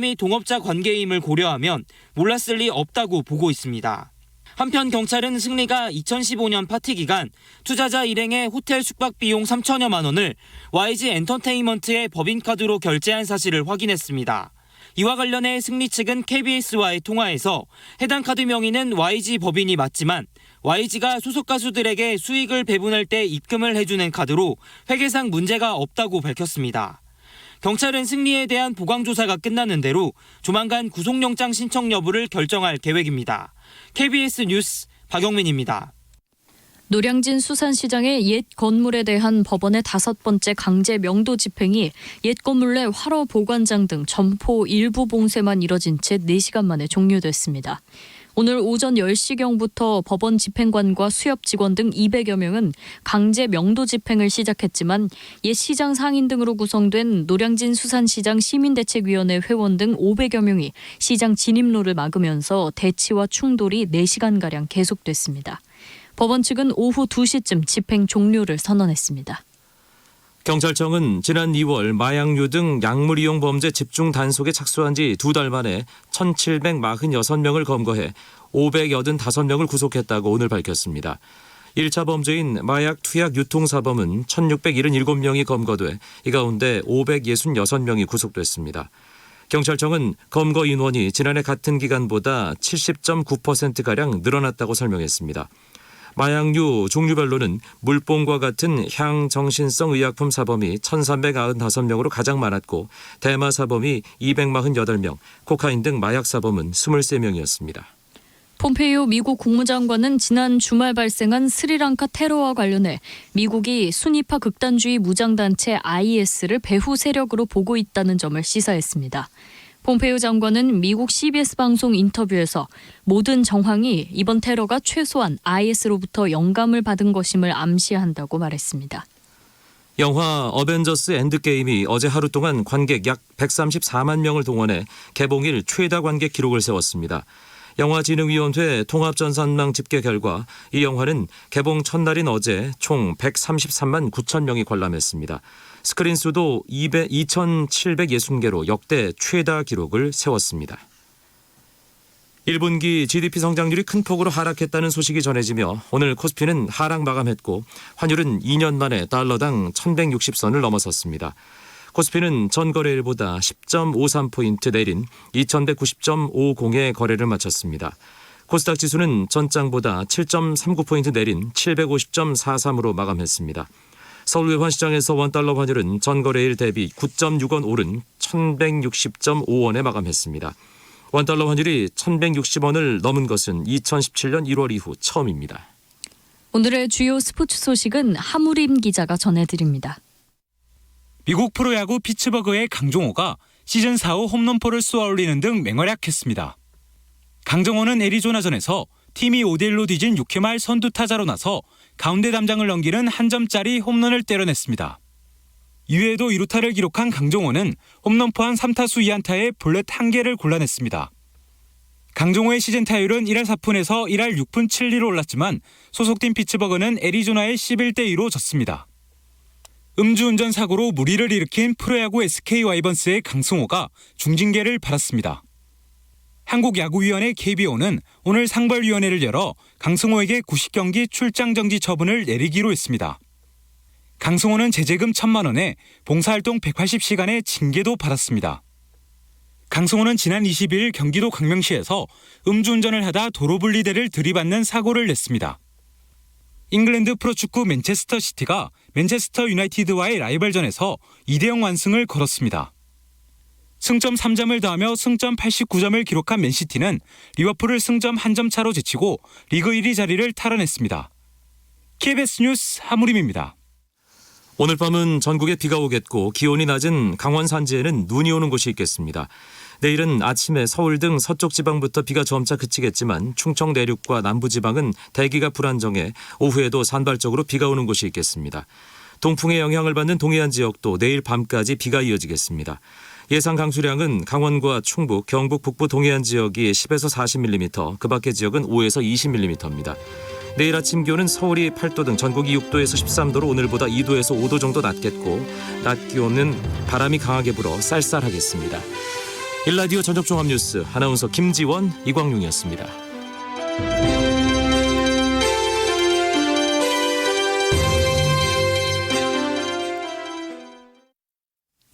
이 동업자 관계임을 고려하면 몰랐을 리 없다고 보고 있습니다. 한편 경찰은 승리가 2015년 파티 기간 투자자 일행의 호텔 숙박 비용 3천여만 원을 YG 엔터테인먼트의 법인카드로 결제한 사실을 확인했습니다. 이와 관련해 승리 측은 KBS와의 통화에서 해당 카드 명의는 YG 법인이 맞지만 YG가 소속 가수들에게 수익을 배분할 때 입금을 해주는 카드로 회계상 문제가 없다고 밝혔습니다. 경찰은 승리에 대한 보강조사가 끝나는 대로 조만간 구속영장 신청 여부를 결정할 계획입니다. KBS 뉴스 박영민입니다. 노량진 수산시장의 옛 건물에 대한 법원의 5번째 강제 명도 집행이 옛 건물 내 활어 보관장 등 점포 일부 봉쇄만 이뤄진 채 4시간 만에 종료됐습니다. 오늘 오전 10시경부터 법원 집행관과 수협 직원 등 200여 명은 강제 명도 집행을 시작했지만 옛 시장 상인 등으로 구성된 노량진 수산시장 시민대책위원회 회원 등 500여 명이 시장 진입로를 막으면서 대치와 충돌이 4시간가량 계속됐습니다. 법원 측은 오후 2시쯤 집행 종료를 선언했습니다. 경찰청은 지난 2월 마약류 등 약물 이용 범죄 집중 단속에 착수한 지 2달 만에 1,746명을 검거해 585명을 구속했다고 오늘 밝혔습니다. 1차 범죄인 마약 투약 유통사범은 1,677명이 검거돼 이 가운데 566명이 구속됐습니다. 경찰청은 검거 인원이 지난해 같은 기간보다 70.9%가량 늘어났다고 설명했습니다. 마약류 종류별로는 물뽕과 같은 향정신성 의약품 사범이 1,395명으로 가장 많았고 대마 사범이 248명, 코카인 등 마약 사범은 23명이었습니다. 폼페이오 미국 국무장관은 지난 주말 발생한 스리랑카 테러와 관련해 미국이 순위파 극단주의 무장단체 IS를 배후 세력으로 보고 있다는 점을 시사했습니다. 폼페이오 장관은 미국 CBS 방송 인터뷰에서 모든 정황이 이번 테러가 최소한 IS로부터 영감을 받은 것임을 암시한다고 말했습니다. 영화 어벤져스 엔드게임이 어제 하루 동안 관객 약 134만 명을 동원해 개봉일 최다 관객 기록을 세웠습니다. 영화진흥위원회 통합전산망 집계 결과 이 영화는 개봉 첫날인 어제 총 133만 9천 명이 관람했습니다. 스크린 수도 2,760개로 역대 최다 기록을 세웠습니다. 1분기 GDP 성장률이 큰 폭으로 하락했다는 소식이 전해지며 오늘 코스피는 하락 마감했고 환율은 2년 만에 달러당 1,160선을 넘어섰습니다. 코스피는 전 거래일보다 10.53포인트 내린 2,190.50의 거래를 마쳤습니다. 코스닥 지수는 전장보다 7.39포인트 내린 750.43으로 마감했습니다. 서울 외환시장에서 원달러 환율은 전 거래일 대비 9.6원 오른 1,160.5원에 마감했습니다. 원달러 환율이 1,160원을 넘은 것은 2017년 1월 이후 처음입니다. 오늘의 주요 스포츠 소식은 하무림 기자가 전해드립니다. 미국 프로야구 피츠버그의 강정호가 시즌 4호 홈런포를 쏘아올리는 등 맹활약했습니다. 강정호는 애리조나전에서 팀이 5대1로 뒤진 6회 말 선두 타자로 나서 가운데 담장을 넘기는 한 점짜리 홈런을 때려냈습니다. 이외에도 2루타를 기록한 강정호는 홈런포 한 3타수 2안타에 볼넷 1개를 골라냈습니다. 강정호의 시즌 타율은 1할 4푼에서 1할 6푼 7리로 올랐지만 소속팀 피츠버그는 애리조나에 11대2로 졌습니다. 음주운전 사고로 무리를 일으킨 프로야구 SK 와이번스의 강승호가 중징계를 받았습니다. 한국야구위원회 KBO는 오늘 상벌위원회를 열어 강승호에게 90경기 출장 정지 처분을 내리기로 했습니다. 강승호는 제재금 1,000만 원에 봉사활동 180시간의 징계도 받았습니다. 강승호는 지난 22일 경기도 광명시에서 음주운전을 하다 도로분리대를 들이받는 사고를 냈습니다. 잉글랜드 프로축구 맨체스터 시티가 맨체스터 유나이티드와의 라이벌전에서 2대0 완승을 거뒀습니다. 승점 3점을 더하며 승점 89점을 기록한 맨시티는 리버풀을 승점 1점 차로 제치고 리그 1위 자리를 탈환했습니다. KBS 뉴스 하무림입니다. 오늘 밤은 전국에 비가 오겠고 기온이 낮은 강원 산지에는 눈이 오는 곳이 있겠습니다. 내일은 아침에 서울 등 서쪽 지방부터 비가 점차 그치겠지만 충청 내륙과 남부 지방은 대기가 불안정해 오후에도 산발적으로 비가 오는 곳이 있겠습니다. 동풍의 영향을 받는 동해안 지역도 내일 밤까지 비가 이어지겠습니다. 예상 강수량은 강원과 충북, 경북 북부 동해안 지역이 10에서 40mm, 그 밖의 지역은 5에서 20mm입니다. 내일 아침 기온은 서울이 8도 등 전국이 6도에서 13도로 오늘보다 2도에서 5도 정도 낮겠고 낮 기온은 바람이 강하게 불어 쌀쌀하겠습니다. 일라디오 저녁 종합뉴스 아나운서 김지원, 이광용이었습니다.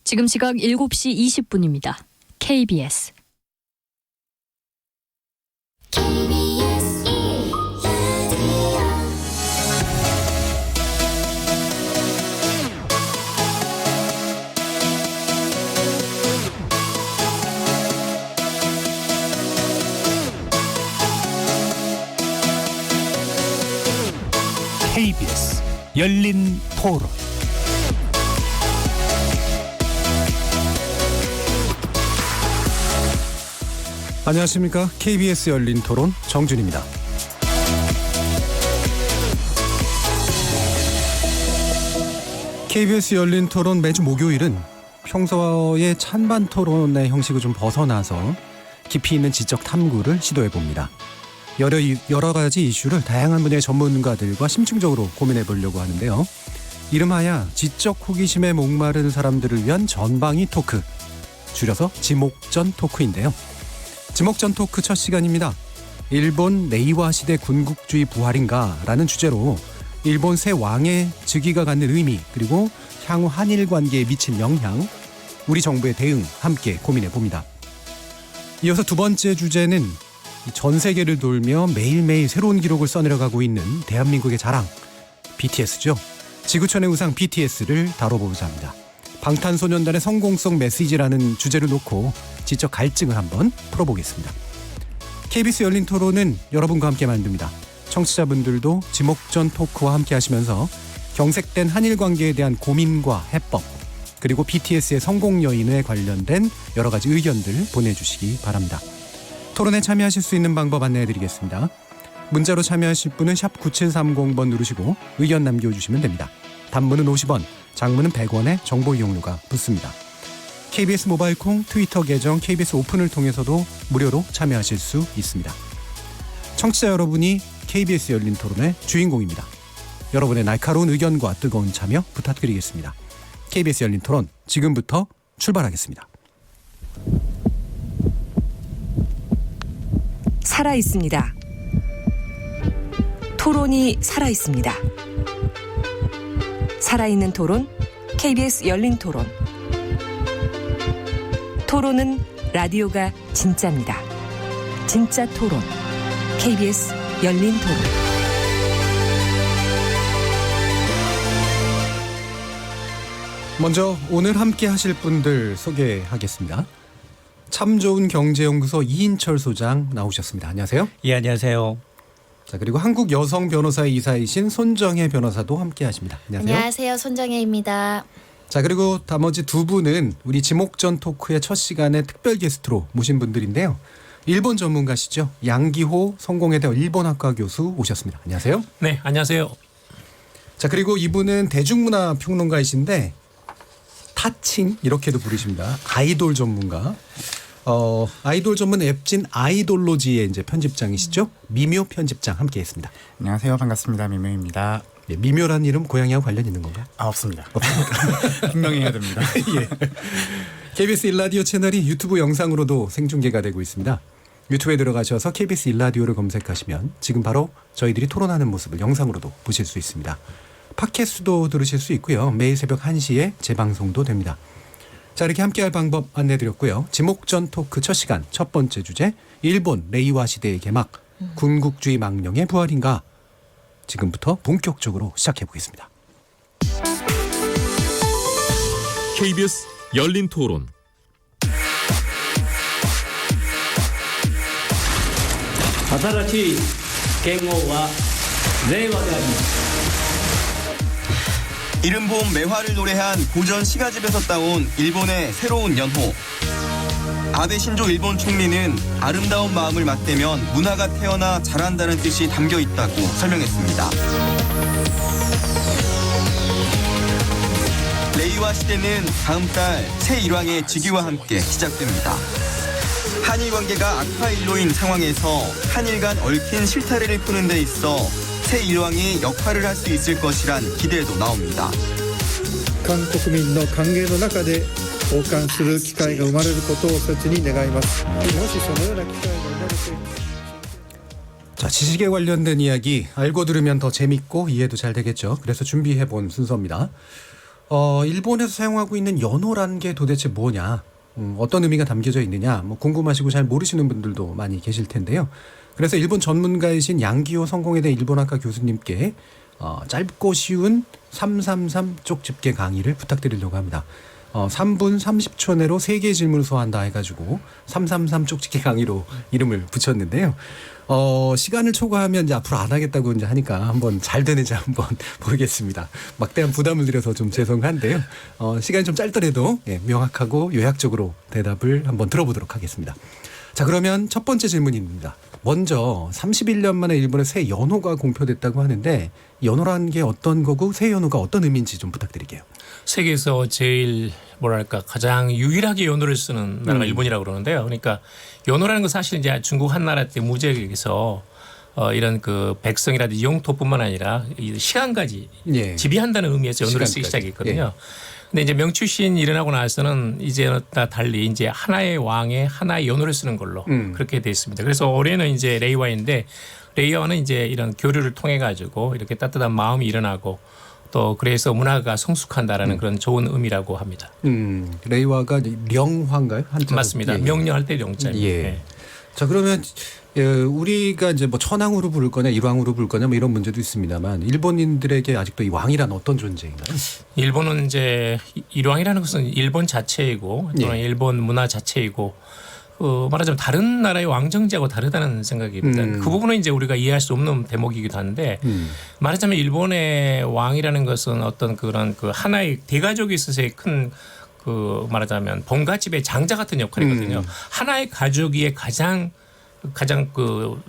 지금 시각 7시 20분입니다. KBS KBS 열린 토론. 안녕하십니까. KBS 열린 토론 정준입니다. KBS 열린 토론 매주 목요일은 평소의 찬반 토론의 형식을 좀 벗어나서 깊이 있는 지적 탐구를 시도해 봅니다. 여러 가지 이슈를 다양한 분야의 전문가들과 심층적으로 고민해 보려고 하는데요. 이름하야 지적 호기심에 목마른 사람들을 위한 전방위 토크, 줄여서 지목전 토크인데요. 지목전 토크 첫 시간입니다. 일본 레이와 시대 군국주의 부활인가 라는 주제로 일본 새 왕의 즉위가 갖는 의미, 그리고 향후 한일 관계에 미칠 영향, 우리 정부의 대응 함께 고민해 봅니다. 이어서 두 번째 주제는 전 세계를 돌며 매일매일 새로운 기록을 써내려가고 있는 대한민국의 자랑, BTS죠. 지구촌의 우상 BTS를 다뤄보고자 합니다. 방탄소년단의 성공성 메시지라는 주제를 놓고 지적 갈증을 한번 풀어보겠습니다. KBS 열린 토론은 여러분과 함께 만듭니다. 청취자분들도 지목전 토크와 함께 하시면서 경색된 한일 관계에 대한 고민과 해법, 그리고 BTS의 성공 여인에 관련된 여러 가지 의견들 보내주시기 바랍니다. 토론에 참여하실 수 있는 방법 안내해드리겠습니다. 문자로 참여하실 분은 샵 9730번 누르시고 의견 남겨주시면 됩니다. 단문은 50원, 장문은 100원의 정보 이용료가 붙습니다. KBS 모바일 콩, 트위터 계정 KBS 오픈을 통해서도 무료로 참여하실 수 있습니다. 청취자 여러분이 KBS 열린 토론의 주인공입니다. 여러분의 날카로운 의견과 뜨거운 참여 부탁드리겠습니다. KBS 열린 토론 지금부터 출발하겠습니다. 살아있습니다. 토론이 살아있습니다. 살아있는 토론, KBS 열린 토론. 토론은 라디오가 진짜입니다. 진짜 토론, KBS 열린 토론. 먼저 오늘 함께 하실 분들 소개하겠습니다. 참 좋은 경제연구소 이인철 소장 나오셨습니다. 안녕하세요. 예, 안녕하세요. 자, 그리고 한국 여성 변호사의 이사이신 손정혜 변호사도 함께 하십니다. 안녕하세요. 안녕하세요. 손정혜입니다. 자, 그리고 나머지 두 분은 우리 지목전 토크의 첫 시간에 특별 게스트로 모신 분들인데요. 일본 전문가시죠. 양기호 성공회대 일본학과 교수 오셨습니다. 안녕하세요. 네, 안녕하세요. 자, 그리고 이분은 대중문화 평론가이신데 타칭 이렇게도 부르십니다. 아이돌 전문가. 아이돌 전문 웹진 아이돌로지의 이제 편집장이시죠. 미묘 편집장 함께했습니다. 안녕하세요. 반갑습니다. 미묘입니다. 예, 미묘란 이름 고향이하고 관련 있는 건가요? 없습니다. 분명히 해야 됩니다. 예. KBS 일라디오 채널이 유튜브 영상으로도 생중계가 되고 있습니다. 유튜브에 들어가셔서 KBS 일라디오를 검색하시면 지금 바로 저희들이 토론하는 모습을 영상으로도 보실 수 있습니다. 팟캐스트도 들으실 수 있고요. 매일 새벽 1시에 재방송도 됩니다. 자, 이렇게 함께할 방법 안내드렸고요. 지목전 토크 첫 시간 첫 번째 주제, 일본 레이와 시대의 개막, 군국주의 망령의 부활인가. 지금부터 본격적으로 시작해 보겠습니다. KBS 열린 토론. 이른 봄 매화를 노래한 고전 시가집에서 따온 일본의 새로운 연호. 아베 신조 일본 총리는 아름다운 마음을 맞대면 문화가 태어나 자란다는 뜻이 담겨 있다고 설명했습니다. 레이와 시대는 다음 달 새 일왕의 즉위와 함께 시작됩니다. 한일 관계가 악화일로인 상황에서 한일 간 얽힌 실타래를 푸는 데 있어 새 일왕이 역할을 할 수 있을 것이란 기대도 나옵니다. 韓国民の歓迎の中で交換する機会が生まれることを切に願います。もしそのような機会が生まれて 자, 지식에 관련된 이야기 알고 들으면 더 재밌고 이해도 잘 되겠죠. 그래서 준비해본 순서입니다. 일본에서 사용하고 있는 연호라는 게 도대체 뭐냐, 어떤 의미가 담겨져 있느냐, 뭐 궁금하시고 잘 모르시는 분들도 많이 계실 텐데요. 그래서 일본 전문가이신 양기호 성공회대 일본학과 교수님께 짧고 쉬운 333 쪽집게 강의를 부탁드리려고 합니다. 3분 30초 내로 3개의 질문을 소화한다 해가지고 333 쪽집게 강의로 이름을 붙였는데요. 시간을 초과하면 이제 앞으로 안 하겠다고 이제 하니까 한번 잘 되는지 한번 보겠습니다. 막대한 부담을 드려서 좀 죄송한데요. 시간이 좀 짧더라도 명확하고 요약적으로 대답을 한번 들어보도록 하겠습니다. 자, 그러면 첫 번째 질문입니다. 먼저 31년 만에 일본에 새 연호가 공표됐다고 하는데 연호라는 게 어떤 거고 새 연호가 어떤 의미인지 좀 부탁드릴게요. 세계에서 제일 뭐랄까 가장 유일하게 연호를 쓰는 나라가 일본이라고 그러는데요. 그러니까 연호라는 건 사실 이제 중국 한나라 때 무제국에서 이런 그 백성이라든지 영토뿐만 아니라 이 시간까지 지배한다는 의미에서 연호를 쓰기 시작했거든요. 근데 이제 명추신 일어나고 나서는 이제는 달리 이제 하나의 왕의 하나의 연호를 쓰는 걸로 그렇게 돼 있습니다. 그래서 올해는 이제 레이와인데 레이와는 이제 이런 교류를 통해 가지고 이렇게 따뜻한 마음이 일어나고 또 그래서 문화가 성숙한다라는 그런 좋은 의미라고 합니다. 레이와가 령화인가요? 한자로? 맞습니다. 명령할 때 명자입니다. 예. 자, 그러면 우리가 이제 뭐 천왕으로 부를 거냐 일왕으로 부를 거냐 뭐 이런 문제도 있습니다만 일본인들에게 아직도 이 왕이란 어떤 존재인가요? 일본은 이제 일왕이라는 것은 일본 자체이고 또는 일본 문화 자체이고 말하자면 다른 나라의 왕정제하고 다르다는 생각입니다. 그 부분은 이제 우리가 이해할 수 없는 대목이기도 한데 말하자면 일본의 왕이라는 것은 어떤 그런 그 하나의 대가족에 있어서의 큰 그 말하자면 본가집의 장자 같은 역할이거든요. 하나의 가족이 가장 그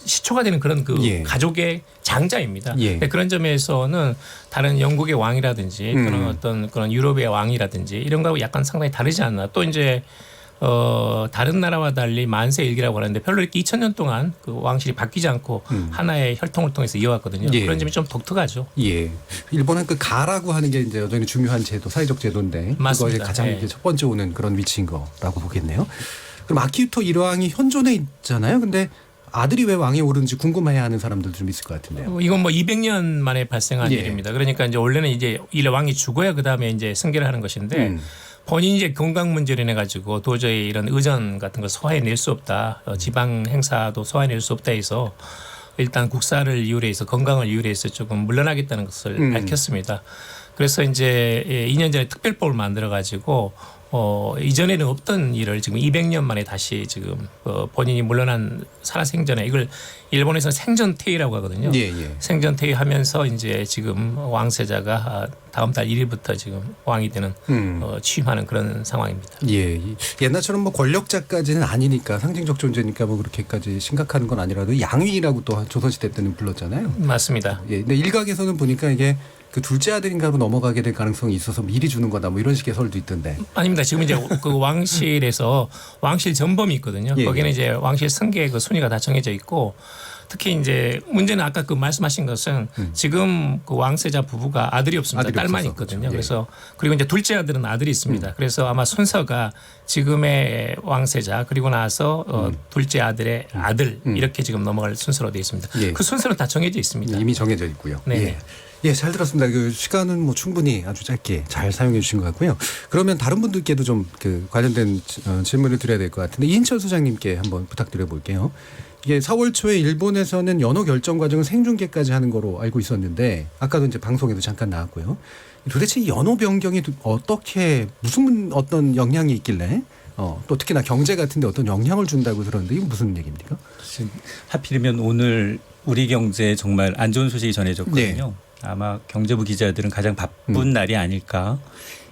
시초가 되는 그런 그 가족의 장자입니다. 그런 점에서는 다른 영국의 왕이라든지 또는 어떤 그런 유럽의 왕이라든지 이런 거하고 약간 상당히 다르지 않나. 또 이제 다른 나라와 달리 만세일기라고 하는데 별로 이렇게 2000년 동안 그 왕실이 바뀌지 않고 하나의 혈통을 통해서 이어왔거든요. 그런 점이 좀 독특하죠. 예. 일본은 그 가라고 하는 게 이제 여전히 중요한 제도, 사회적 제도인데 그거에 가장 이제 첫 번째 오는 그런 위치인 거라고 보겠네요. 그럼 아키히토 일왕이 현존에 있잖아요. 근데 아들이 왜 왕에 오르는지 궁금해하는 사람들도 좀 있을 것 같은데요. 이건 뭐 200년 만에 발생한 일입니다. 그러니까 이제 원래는 이제 일왕이 죽어야 그 다음에 이제 승계를 하는 것인데. 본인이 이제 건강 문제로 인해 가지고 도저히 이런 의전 같은 걸 소화해낼 수 없다. 지방 행사도 소화해낼 수 없다 해서 일단 국사를 이유로 해서 건강을 이유로 해서 조금 물러나겠다는 것을 밝혔습니다. 그래서 이제 2년 전에 특별법을 만들어 가지고 이전에는 없던 일을 지금 200년 만에 다시 지금 본인이 물러난 살아생전에 이걸 일본에서 생전퇴위라고 하거든요. 생전퇴위하면서 이제 지금 왕세자가 다음 달 1일부터 지금 왕이 되는 취임하는 그런 상황입니다. 예, 옛날처럼 뭐 권력자까지는 아니니까 상징적 존재니까 뭐 그렇게까지 심각한 건 아니라도 양위라고 또 조선시대 때는 불렀잖아요. 맞습니다. 예, 근데 일각에서는 보니까 이게 그 둘째 아들인가로 넘어가게 될 가능성이 있어서 미리 주는 거다 뭐 이런 식의 설도 있던데. 아닙니다. 지금 이제 그 왕실에서 왕실 전범이 있거든요. 거기는 이제 왕실 승계 그 순위가 다 정해져 있고 특히 이제 문제는 아까 그 말씀하신 것은 지금 그 왕세자 부부가 아들이 없습니다. 딸만 있거든요. 그래서 그리고 이제 둘째 아들은 아들이 있습니다. 그래서 아마 순서가 지금의 왕세자 그리고 나서 둘째 아들의 아들 이렇게 지금 넘어갈 순서로 되어 있습니다. 그 순서는 다 정해져 있습니다. 이미 정해져 있고요. 네. 예, 잘 들었습니다. 그 시간은 뭐 충분히 아주 짧게 잘 사용해 주신 것 같고요. 그러면 다른 분들께도 좀 그 관련된 질문을 드려야 될 것 같은데 이인철 소장님께 한번 부탁드려 볼게요. 이게 4월 초에 일본에서는 연호 결정 과정을 생중계까지 하는 거로 알고 있었는데 아까도 이제 방송에도 잠깐 나왔고요. 도대체 이 연호 변경이 어떻게 무슨 어떤 영향이 있길래 또 특히나 경제 같은데 어떤 영향을 준다고 들었는데 이건 무슨 얘기입니까? 하필이면 오늘 우리 경제에 정말 안 좋은 소식이 전해졌거든요. 아마 경제부 기자들은 가장 바쁜 날이 아닐까.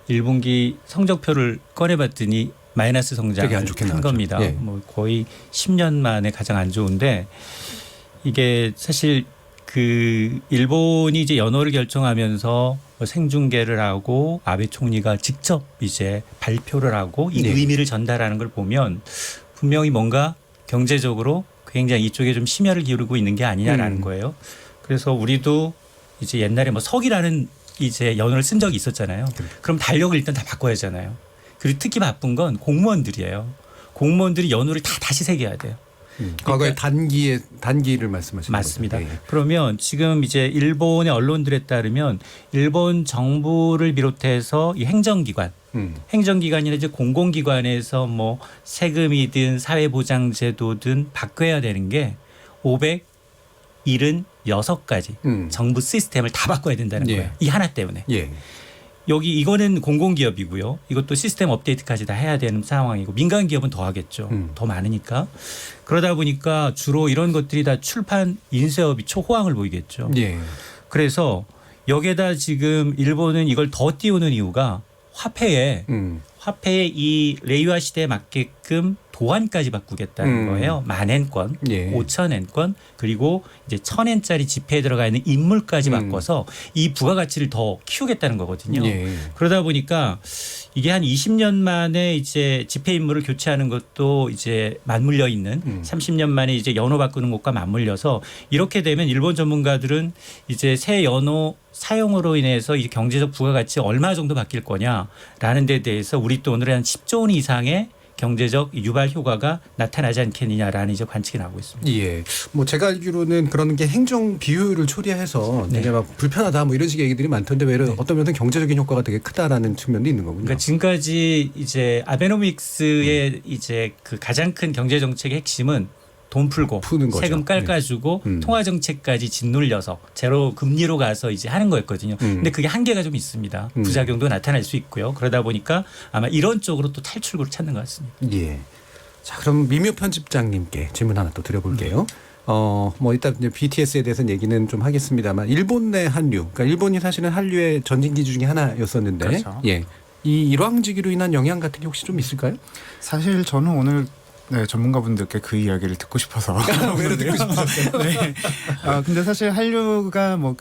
1분기 성적표를 꺼내봤더니 마이너스 성장을 한 겁니다. 뭐 거의 10년 만에 가장 안 좋은데 이게 사실 그 일본이 이제 연호를 결정하면서 생중계를 하고 아베 총리가 직접 이제 발표를 하고 이 의미를 전달하는 걸 보면 분명히 뭔가 경제적으로 굉장히 이쪽에 좀 심혈을 기울이고 있는 게 아니냐라는 거예요. 그래서 우리도 이제 옛날에 뭐 석이라는 이제 연호를 쓴 적이 있었잖아요. 그럼 달력을 일단 다 바꿔야 하잖아요. 그리고 특히 바쁜 건 공무원들이에요. 공무원들이 연호를 다 다시 새겨야 돼요. 과거에 단기를 말씀하시는 맞습니다. 거죠? 네. 그러면 지금 이제 일본의 언론들에 따르면 일본 정부를 비롯해서 이 행정기관, 행정기관이나 이제 공공기관에서 뭐 세금이든 사회보장제도든 바꿔야 되는 게 576가지 정부 시스템을 다 바꿔야 된다는 거예요. 이 하나 때문에. 예. 여기 이거는 공공기업이고요. 이것도 시스템 업데이트까지 다 해야 되는 상황이고 민간 기업은 더 하겠죠. 더 많으니까. 그러다 보니까 주로 이런 것들이 다 출판 인쇄업이 초호황을 보이겠죠. 예. 그래서 여기에다 지금 일본은 이걸 더 띄우는 이유가 화폐에 이 레이와 시대에 맞게끔 도안까지 바꾸겠다는 거예요. 10,000엔권, 예. 5,000엔권 그리고 이제 1,000엔짜리 지폐에 들어가 있는 인물까지 바꿔서 이 부가가치를 더 키우겠다는 거거든요. 예. 그러다 보니까 이게 한 20년 만에 이제 지폐 인물을 교체하는 것도 이제 맞물려 있는 30년 만에 이제 연호 바꾸는 것과 맞물려서 이렇게 되면 일본 전문가들은 이제 새 연호 사용으로 인해서 이 경제적 부가가치 얼마 정도 바뀔 거냐라는 데 대해서 우리 돈으로 한 10조 원 이상의 경제적 유발 효과가 나타나지 않겠느냐라는 이제 관측이 나오고 있습니다. 예. 뭐 제가 알기로는 그런 게 행정 비효율을 초래해서 되게 막 불편하다 뭐 이런 식의 얘기들이 많던데 왜 어떤 면은 경제적인 효과가 되게 크다라는 측면도 있는 거군요. 그러니까 지금까지 이제 아베노믹스의 이제 그 가장 큰 경제 정책의 핵심은 돈 풀고 푸는 거죠. 세금 깎아주고 통화 정책까지 짓눌려서 제로 금리로 가서 이제 하는 거였거든요. 근데 그게 한계가 좀 있습니다. 부작용도 나타날 수 있고요. 그러다 보니까 아마 이런 쪽으로 또 탈출구를 찾는 것 같습니다. 예. 자, 그럼 미묘 편집장님께 질문 하나 또 드려볼게요. 뭐 이따 이제 BTS에 대해서는 얘기는 좀 하겠습니다만 일본 내 한류, 그러니까 일본이 사실은 한류의 전진기 중에 하나였었는데, 그렇죠. 예. 이 일왕지기로 인한 영향 같은 게 혹시 좀 있을까요? 사실 저는 오늘 전문가분들께 그 이야기를 듣고 싶어서. 왜 듣고 싶으셨어요? 네. 근데 사실 한류가 뭐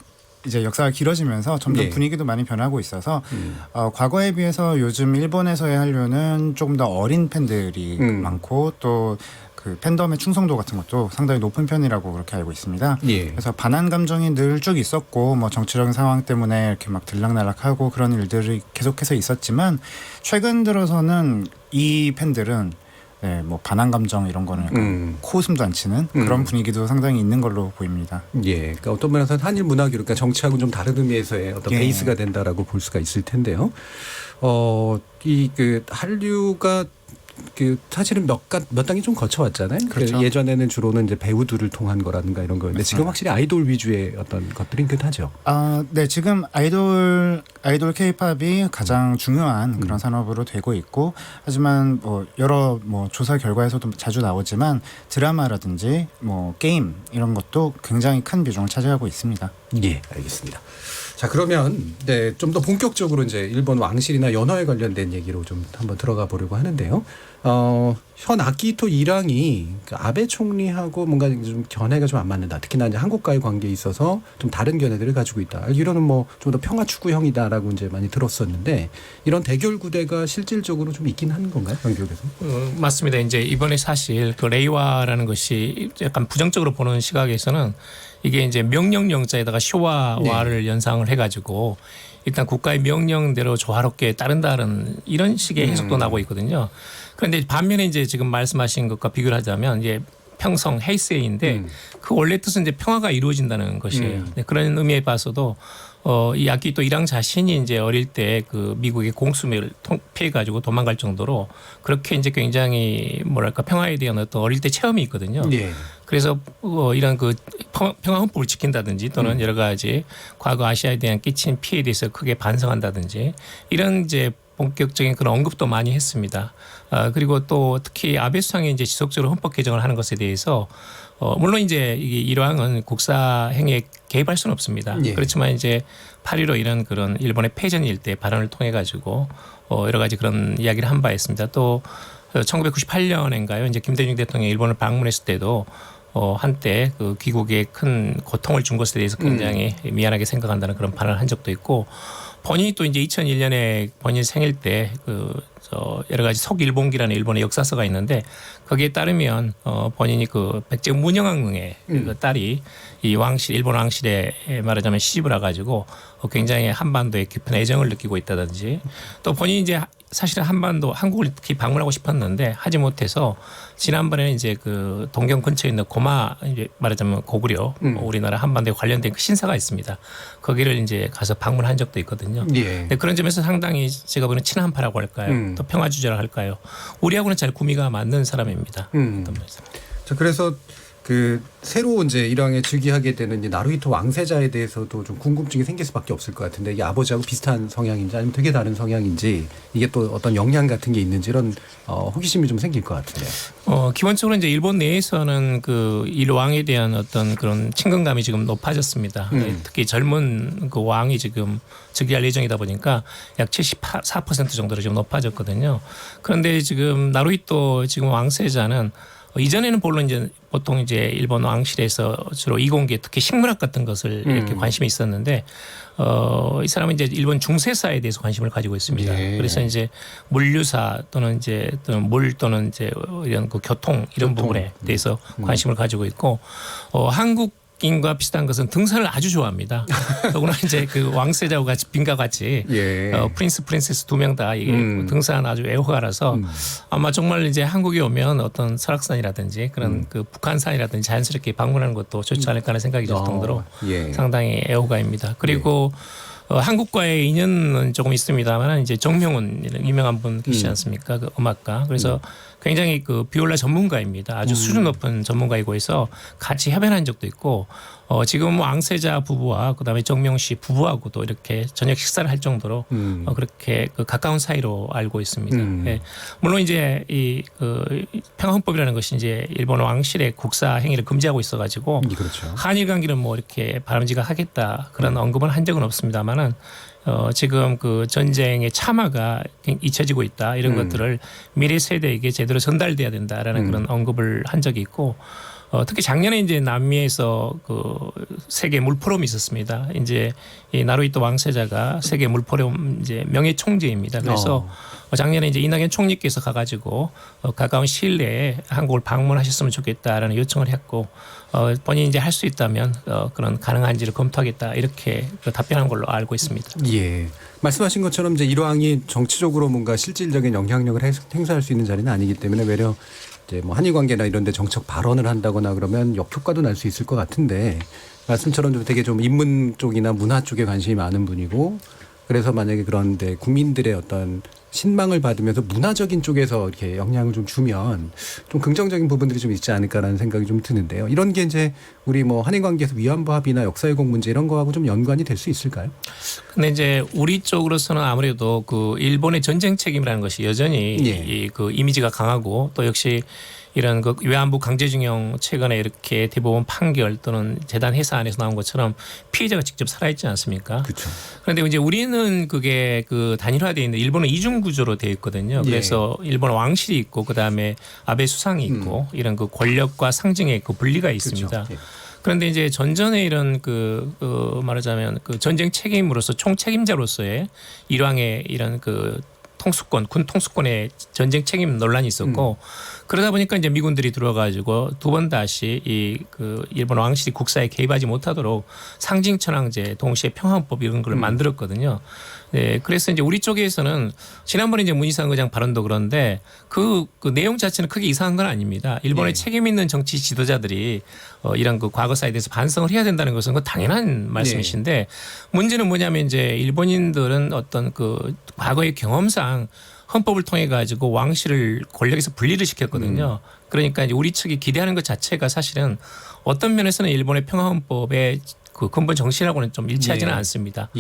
이제 역사가 길어지면서 점점 예. 분위기도 많이 변하고 있어서 과거에 비해서 요즘 일본에서의 한류는 조금 더 어린 팬들이 많고 또 그 팬덤의 충성도 같은 것도 상당히 높은 편이라고 그렇게 알고 있습니다. 예. 그래서 반한 감정이 늘 쭉 있었고 뭐 정치적인 상황 때문에 이렇게 막 들락날락하고 그런 일들이 계속해서 있었지만 최근 들어서는 이 팬들은 네, 뭐 반한 감정 이런 거는 약간 코웃음도 안 치는 그런 분위기도 상당히 있는 걸로 보입니다. 예, 그러니까 어떤 면에서 한일 문화교, 그러니까 정치하고 좀 다른 의미에서의 어떤 예. 베이스가 된다라고 볼 수가 있을 텐데요. 이 그 한류가 그 사실은 몇 단계 좀 거쳐왔잖아요. 그렇죠. 예전에는 주로는 이제 배우들을 통한 거라든가 이런 거였는데 지금 확실히 아이돌 위주의 어떤 것들이 있긴 네, 지금 아이돌 K-팝이 가장 중요한 그런 산업으로 되고 있고, 하지만 뭐 여러 뭐 조사 결과에서도 자주 나오지만 드라마라든지 뭐 게임 이런 것도 굉장히 큰 비중을 차지하고 있습니다. 예, 알겠습니다. 자, 그러면 네, 좀 더 본격적으로 이제 일본 왕실이나 연화에 관련된 얘기로 좀 한번 들어가 보려고 하는데요. 현 아키히토 일왕이 그 아베 총리하고 뭔가 좀 견해가 좀 안 맞는다. 특히나 이제 한국과의 관계에 있어서 좀 다른 견해들을 가지고 있다. 알기로는 뭐 좀 더 평화 추구형이다라고 이제 많이 들었었는데 이런 대결 구대가 실질적으로 좀 있긴 한 건가요, 연기국에서? 맞습니다. 이제 이번에 사실 그 레이와라는 것이 약간 부정적으로 보는 시각에서는 이게 이제 명령령자에다가 쇼와와를 연상을 해가지고 일단 국가의 명령대로 조화롭게 따른다는 이런 식의 해석도 나오고 있거든요. 그런데 반면에 이제 지금 말씀하신 것과 비교를 하자면 이제 평성 헤이세이인데 그 원래 뜻은 이제 평화가 이루어진다는 것이에요. 네, 그런 의미에 봐서도 이 아키히토 일왕 자신이 이제 어릴 때 그 미국의 공수를 피해가지고 도망갈 정도로 그렇게 이제 굉장히 뭐랄까 평화에 대한 어떤 어릴 때 체험이 있거든요. 예. 그래서 이런 그 평화 헌법을 지킨다든지 또는 여러 가지 과거 아시아에 대한 끼친 피해에 대해서 크게 반성한다든지 이런 이제 본격적인 그런 언급도 많이 했습니다. 그리고 또 특히 아베 수상이 이제 지속적으로 헌법 개정을 하는 것에 대해서 물론 이제 이 일왕은 국사 행위에 개입할 수는 없습니다. 예. 그렇지만 이제 8.15 이런 그런 일본의 패전일 때 발언을 통해 가지고 여러 가지 그런 이야기를 한 바 있습니다. 또 1998년인가요? 이제 김대중 대통령이 일본을 방문했을 때도 한때 그 귀국에 큰 고통을 준 것에 대해서 굉장히 미안하게 생각한다는 그런 발언을 한 적도 있고 본인이 또 이제 2001년에 본인 생일 때 그 여러 가지 속일본기라는 일본의 역사서가 있는데 거기에 따르면 본인이 그 백제 문영왕릉의 그 딸이 이 왕실 일본 왕실에 말하자면 시집을 와가지고 굉장히 한반도에 깊은 애정을 느끼고 있다든지 또 본인이 이제 사실은 한반도 한국을 특히 방문하고 싶었는데 하지 못해서 지난번에는 이제 그 동경 근처에 있는 고마 이제 말하자면 고구려 우리나라 한반도에 관련된 그 신사가 있습니다. 거기를 이제 가서 방문한 적도 있거든요. 예. 네, 그런 점에서 상당히 제가 보는 친한파라고 할까요? 또 평화주의라고 할까요? 우리하고는 잘 구미가 맞는 사람입니다. 어떤 면에서. 자, 그래서 그 새로 이제 일왕에 즉위하게 되는 이제 나루히토 왕세자에 대해서도 좀 궁금증이 생길 수밖에 없을 것 같은데 이게 아버지하고 비슷한 성향인지 아니면 되게 다른 성향인지 이게 또 어떤 영향 같은 게 있는지 이런 호기심이 좀 생길 것 같은데요. 기본적으로 이제 일본 내에서는 그 일왕에 대한 어떤 그런 친근감이 지금 높아졌습니다. 특히 젊은 그 왕이 지금 즉위할 예정이다 보니까 약 74% 정도로 지금 높아졌거든요. 그런데 지금 나루히토 지금 왕세자는 이전에는 물론 이제 보통 이제 일본 왕실에서 주로 이공계 특히 식문학 같은 것을 이렇게 관심이 있었는데 이 사람은 이제 일본 중세사에 대해서 관심을 가지고 있습니다. 예. 그래서 이제 물류사 또는 이제 물 또는 이제 이런 그 교통 이런 부분에 대해서 관심을 가지고 있고 한국인과 비슷한 것은 등산을 아주 좋아합니다. 더구나 이제 그 왕세자와 같이 빈과 같이 예. 프린세스 두 명 다 이게 등산 아주 애호가라서 아마 정말 이제 한국에 오면 어떤 설악산이라든지 그런 그 북한산이라든지 자연스럽게 방문하는 것도 좋지 않을까 하는 생각이 들 정도로 예. 상당히 애호가입니다. 그리고 한국과의 인연은 조금 있습니다만 이제 정명훈 유명한 분 계시지 않습니까? 그 음악가. 그래서 굉장히 그 비올라 전문가입니다. 아주 수준 높은 전문가이고 해서 같이 협연한 적도 있고 지금 왕세자 부부와 그다음에 정명 씨 부부하고도 이렇게 저녁 식사를 할 정도로 그렇게 그 가까운 사이로 알고 있습니다. 예. 물론 이제 이 그 평화헌법이라는 것이 이제 일본 왕실의 국사 행위를 금지하고 있어가지고 그렇죠. 한일 관계는 뭐 이렇게 바람직하겠다 그런 언급은 한 적은 없습니다만은. 지금 그 전쟁의 참화가 잊혀지고 있다 이런 것들을 미래 세대에게 제대로 전달돼야 된다라는 그런 언급을 한 적이 있고 특히 작년에 이제 남미에서 그 세계 물 포럼이 있었습니다. 이제 이 나루히토 왕세자가 세계 물 포럼 이제 명예 총재입니다. 그래서 작년에 이제 이낙연 총리께서 가가지고 가까운 시일 내에 한국을 방문하셨으면 좋겠다라는 요청을 했고 본인이 이제 할 수 있다면 그런 가능한지를 검토하겠다 이렇게 답변한 걸로 알고 있습니다. 예. 말씀하신 것처럼 이제 일왕이 정치적으로 뭔가 실질적인 영향력을 행사할 수 있는 자리는 아니기 때문에 외려 이제 뭐 한일 관계나 이런 데 정책 발언을 한다거나 그러면 역효과도 날 수 있을 것 같은데 말씀처럼 좀 되게 좀 인문 쪽이나 문화 쪽에 관심이 많은 분이고 그래서 만약에 그런데 국민들의 어떤 신망을 받으면서 문화적인 쪽에서 이렇게 영향을 좀 주면 좀 긍정적인 부분들이 좀 있지 않을까라는 생각이 좀 드는데요. 이런 게 이제 우리 뭐 한일 관계에서 위안부 합의나 역사회복 문제 이런 거하고 좀 연관이 될 수 있을까요? 근데 이제 우리 쪽으로서는 아무래도 그 일본의 전쟁 책임이라는 것이 여전히 이 그 이미지가 강하고 또 역시 이런 그 위안부 강제징용 최근에 이렇게 대법원 판결 또는 재단 회사 안에서 나온 것처럼 피해자가 직접 살아있지 않습니까? 그렇죠. 그런데 이제 우리는 그게 그 단일화되어 있는데 일본은 이중 구조로 되어 있거든요. 그래서 일본 왕실이 있고 그다음에 아베 수상이 있고 이런 그 권력과 상징의 그 분리가 있습니다. 그렇죠. 그런데 이제 전전에 이런 그 말하자면 그 전쟁 책임으로서 총책임자로서의 일왕의 이런 그 통수권, 군 통수권의 전쟁 책임 논란이 있었고 그러다 보니까 이제 미군들이 들어와가지고 두 번 다시 이 그 일본 왕실이 국사에 개입하지 못하도록 상징천황제, 동시에 평화헌법 이런 걸 만들었거든요. 네, 그래서 이제 우리 쪽에서는 지난번에 이제 문희상 의장 발언도 그런데 그 내용 자체는 크게 이상한 건 아닙니다. 일본의 책임 있는 정치 지도자들이 이런 그 과거사에 대해서 반성을 해야 된다는 것은 그 당연한 말씀이신데 문제는 뭐냐면 이제 일본인들은 어떤 그 과거의 경험상 헌법을 통해 가지고 왕실을 권력에서 분리를 시켰거든요. 그러니까 이제 우리 측이 기대하는 것 자체가 사실은 어떤 면에서는 일본의 평화헌법의 그 근본 정신하고는 좀 일치하지는 않습니다.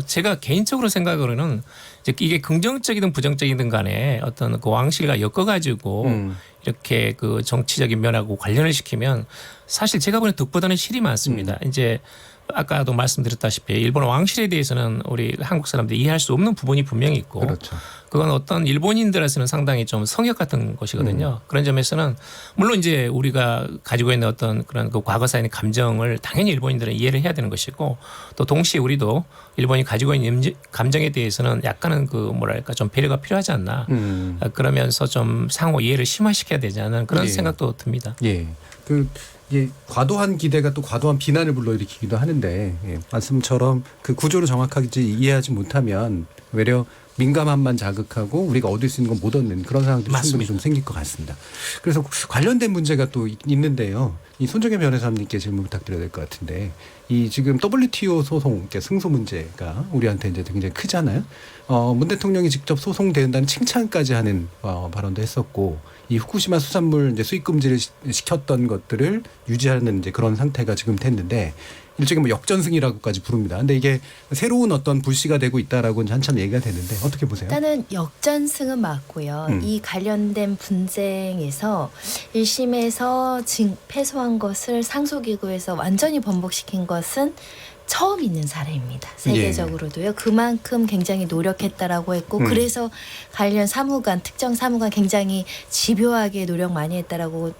제가 개인적으로 생각으로는 이제 이게 긍정적이든 부정적이든 간에 어떤 그 왕실과 엮어가지고 이렇게 그 정치적인 면하고 관련을 시키면 사실 제가 보는 득보다는 실이 많습니다. 이제 아까도 말씀드렸다시피 일본 왕실에 대해서는 우리 한국 사람들이 이해할 수 없는 부분이 분명히 있고 그렇죠. 그건 어떤 일본인들에서는 상당히 좀 성역 같은 것이거든요. 그런 점에서는 물론 이제 우리가 가지고 있는 어떤 그런 그 과거사의 감정을 당연히 일본인들은 이해를 해야 되는 것이고 또 동시에 우리도 일본이 가지고 있는 감정에 대해서는 약간은 그 뭐랄까 좀 배려가 필요하지 않나. 그러면서 좀 상호 이해를 심화시켜야 되지 않는 그런 예. 생각도 듭니다. 예. 과도한 기대가 또 과도한 비난을 불러일으키기도 하는데 말씀처럼 그 구조를 정확하게 이해하지 못하면 외려 민감함만 자극하고 우리가 얻을 수 있는 건 못 얻는 그런 상황들이 충분히 좀 생길 것 같습니다. 그래서 관련된 문제가 또 있는데요. 이 손정혜 변호사님께 질문 부탁드려야 될 것 같은데 이 지금 WTO 소송 승소 문제가 우리한테 이제 굉장히 크잖아요. 문 대통령이 직접 소송된다는 칭찬까지 하는 발언도 했었고 이 후쿠시마 수산물 이제 수입 금지를 시켰던 것들을 유지하는 이제 그런 상태가 지금 됐는데 일종의 뭐 역전승이라고까지 부릅니다. 근데 이게 새로운 어떤 불씨가 되고 있다라고는 한참 얘기가 되는데 어떻게 보세요? 일단은 역전승은 맞고요. 이 관련된 분쟁에서 1심에서 패소한 것을 상소기구에서 완전히 번복시킨 것은 처음 있는 사례입니다. 세계적으로도요. 그만큼 굉장히 노력했다라고 했고 그래서 관련 사무관, 특정 사무관 굉장히 집요하게 노력 많이 했다라고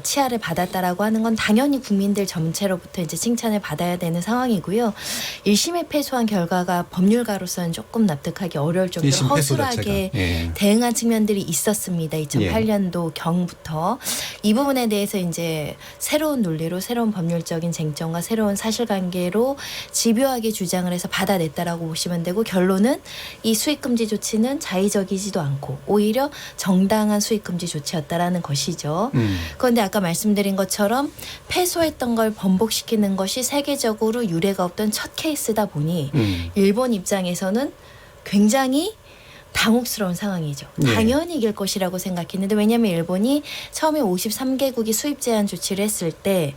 치아를 받았다라고 하는 건 당연히 국민들 전체로부터 이제 칭찬을 받아야 되는 상황이고요. 1심에 패소한 결과가 법률가로서는 조금 납득하기 어려울 정도로 허술하게 대응한 측면들이 있었습니다. 2008년도 경부터 이 부분에 대해서 이제 새로운 논리로 새로운 법률적인 쟁점과 새로운 사실관계로 집요하게 주장을 해서 받아냈다라고 보시면 되고 결론은 이 수입금지 조치는 자의적이지도 않고 오히려 정당한 수입금지 조치였다라는 것이죠. 그런데 아까 말씀드린 것처럼 패소했던 걸 번복시키는 것이 세계적으로 유례가 없던 첫 케이스다 보니 일본 입장에서는 굉장히 당혹스러운 상황이죠. 당연히 이길 것이라고 생각했는데 왜냐하면 일본이 처음에 53개국이 수입 제한 조치를 했을 때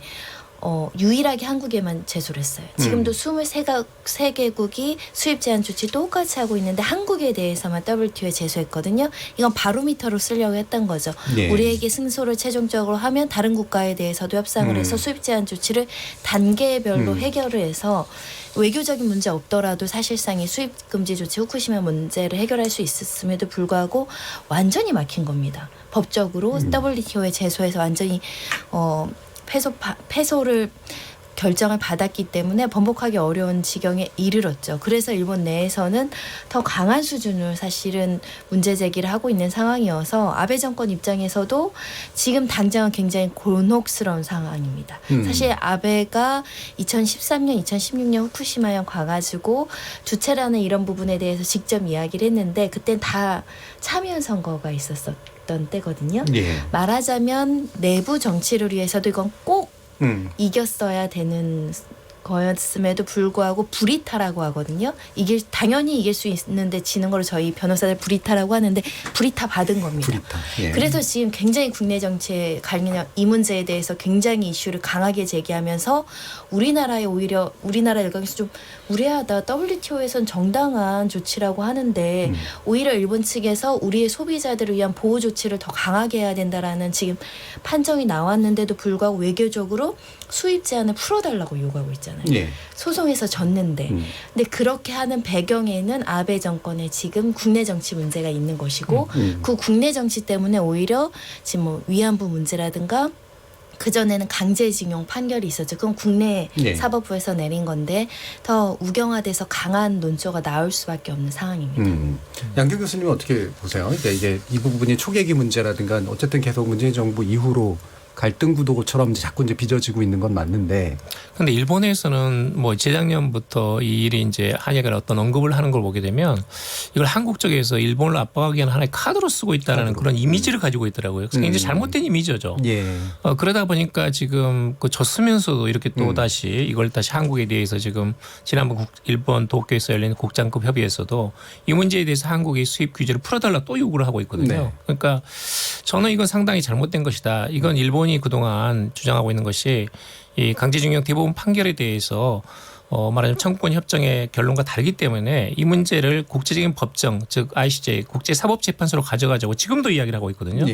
유일하게 한국에만 제소를 했어요. 지금도 23개국이 수입 제한 조치 똑같이 하고 있는데 한국에 대해서만 WTO에 제소했거든요. 이건 바로미터로 쓰려고 했던 거죠. 우리에게 승소를 최종적으로 하면 다른 국가에 대해서도 협상을 해서 수입 제한 조치를 단계별로 해결을 해서 외교적인 문제 없더라도 사실상 이 수입 금지 조치 후쿠시마 문제를 해결할 수 있었음에도 불구하고 완전히 막힌 겁니다. 법적으로 WTO에 제소해서 완전히 패소를 결정을 받았기 때문에 번복하기 어려운 지경에 이르렀죠. 그래서 일본 내에서는 더 강한 수준으로 사실은 문제 제기를 하고 있는 상황이어서 아베 정권 입장에서도 지금 당장은 굉장히 곤혹스러운 상황입니다. 사실 아베가 2013년, 2016년 후쿠시마현 가가지고 주체라는 이런 부분에 대해서 직접 이야기를 했는데 그땐 다 참여연 선거가 있었던 때거든요. 말하자면 내부 정치를 위해서도 이건 꼭 이겼어야 되는 거였음에도 불구하고 불이타라고 하거든요. 당연히 이길 수 있는데 지는 걸 저희 변호사들 불이타라고 하는데 불이타 받은 겁니다. 그래서 지금 굉장히 국내 정치에 관련 이 문제에 대해서 굉장히 이슈를 강하게 제기하면서 우리나라에 오히려 우리나라 일각에서 좀 무례하다. WTO에선 정당한 조치라고 하는데 오히려 일본 측에서 우리의 소비자들을 위한 보호 조치를 더 강하게 해야 된다라는 지금 판정이 나왔는데도 불구하고 외교적으로 수입 제한을 풀어달라고 요구하고 있잖아요. 소송에서 졌는데. 근데 그렇게 하는 배경에는 아베 정권의 지금 국내 정치 문제가 있는 것이고 그 국내 정치 때문에 오히려 지금 뭐 위안부 문제라든가 그전에는 강제징용 판결이 있었죠. 그건 국내 사법부에서 내린 건데 더 우경화돼서 강한 논조가 나올 수밖에 없는 상황입니다. 양규 교수님은 어떻게 보세요? 그러니까 이게 이 부분이 초계기 문제라든가 어쨌든 계속 문재인 정부 이후로 갈등 구도처럼 이제 자꾸 이제 빚어지고 있는 건 맞는데. 근데 일본에서는 뭐 재작년부터 이 일이 이제 한일 간에 어떤 언급을 하는 걸 보게 되면 이걸 한국 쪽에서 일본을 압박하기 위한 하나의 카드로 쓰고 있다는 그런 이미지를 가지고 있더라고요. 그래서 굉장히 잘못된 이미지죠. 그러다 보니까 지금 그 졌으면서도 이렇게 또 다시 이걸 다시 한국에 대해서 지금 지난번 일본 도쿄에서 열린 국장급 협의에서도 이 문제에 대해서 한국이 수입 규제를 풀어달라 또 요구를 하고 있거든요. 그러니까 저는 이건 상당히 잘못된 것이다. 이건 일본이 그동안 주장하고 있는 것이 이 강제징용 대법원 판결에 대해서 말하자면 청구권 협정의 결론과 다르기 때문에 이 문제를 국제적인 법정 즉 ICJ 국제사법재판소로 가져가자고 지금도 이야기를 하고 있거든요.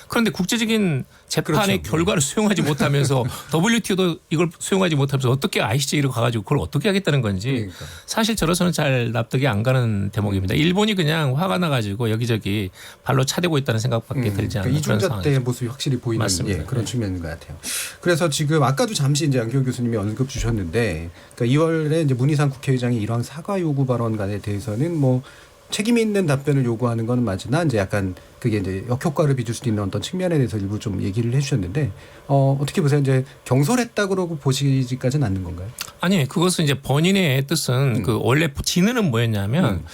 그런데 국제적인 재판의 그렇죠. 결과를 수용하지 못하면서 WTO도 이걸 수용하지 못하면서 어떻게 ICJ로 가가지고 그걸 어떻게 하겠다는 건지 그러니까. 사실 저로서는 잘 납득이 안 가는 대목입니다. 일본이 그냥 화가 나가지고 여기저기 발로 차대고 있다는 생각밖에 들지 않는 그러니까 그런 이중잣대 상황이죠. 모습이 확실히 보이는 맞습니다. 그런 네. 측면인 것 같아요. 그래서 지금 아까도 잠시 이제 양기호 교수님이 언급 주셨는데, 그러니까 2월에 이제 문희상 국회의장이 이러한 사과 요구 발언에 대해서는 뭐 책임 있는 답변을 요구하는 건 맞으나 이제 약간 그게 이제 역효과를 빚을 수도 있는 어떤 측면에 대해서 일부 좀 얘기를 해주셨는데, 어떻게 보세요? 이제 경솔했다고 보시지까지는 않는 건가요? 아니 그것은 이제 본인의 뜻은 그 원래 진언은 뭐였냐면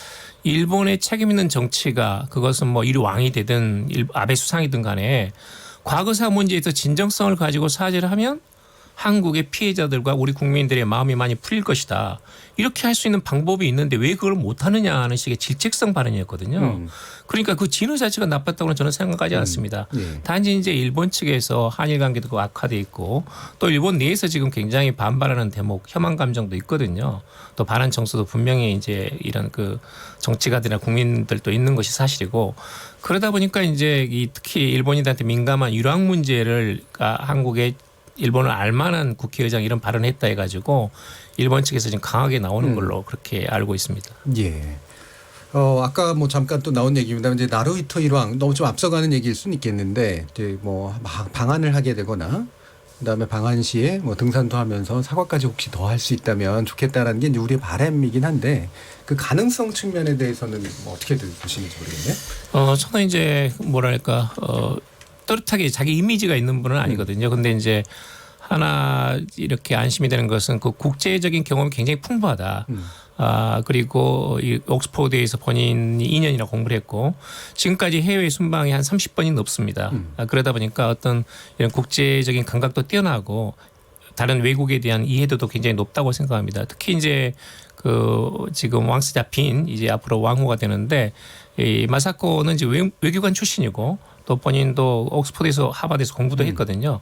일본의 책임 있는 정치가 그것은 뭐 이 왕이 되든 아베 수상이든 간에 과거사 문제에서 진정성을 가지고 사죄를 하면 한국의 피해자들과 우리 국민들의 마음이 많이 풀릴 것이다. 이렇게 할 수 있는 방법이 있는데 왜 그걸 못하느냐 하는 식의 질책성 발언이었거든요. 그러니까 그 진위 자체가 나빴다고는 저는 생각하지 않습니다. 예. 단지 이제 일본 측에서 한일 관계도 악화돼 있고 또 일본 내에서 지금 굉장히 반발하는 대목, 혐한 감정도 있거든요. 또 반한 정서도 분명히 이제 이런 그 정치가들이나 국민들도 있는 것이 사실이고 그러다 보니까 이제 특히 일본인들한테 민감한 유랑 문제를 한국의 일본을 알만한 국회의장 이런 발언을 했다 해가지고 일본 측에서 지금 강하게 나오는 걸로 그렇게 알고 있습니다. 예. 아까 뭐 잠깐 또 나온 얘기입니다. 이제 나루히토 일왕 너무 좀 앞서가는 얘기일 수는 있겠는데 이제 뭐 방한을 하게 되거나 그다음에 방한 시에 뭐 등산도 하면서 사과까지 혹시 더 할 수 있다면 좋겠다라는 게 이제 우리의 바람이긴 한데 그 가능성 측면에 대해서는 뭐 어떻게 보시는지 모르겠네요. 저는 이제 뭐랄까 또렷하게 자기 이미지가 있는 분은 아니거든요. 근데 이제 하나 이렇게 안심이 되는 것은 그 국제적인 경험이 굉장히 풍부하다. 그리고 이 옥스퍼드에서 본인이 2년이나 공부를 했고 지금까지 해외 순방이 한 30번이 넘습니다. 그러다 보니까 어떤 이런 국제적인 감각도 뛰어나고 다른 외국에 대한 이해도도 굉장히 높다고 생각합니다. 특히 이제 그 지금 왕스 잡힌 이제 앞으로 왕후가 되는데 이 마사코는 이제 외교관 출신이고 또 본인도 옥스퍼드에서 하버드에서 공부도 했거든요.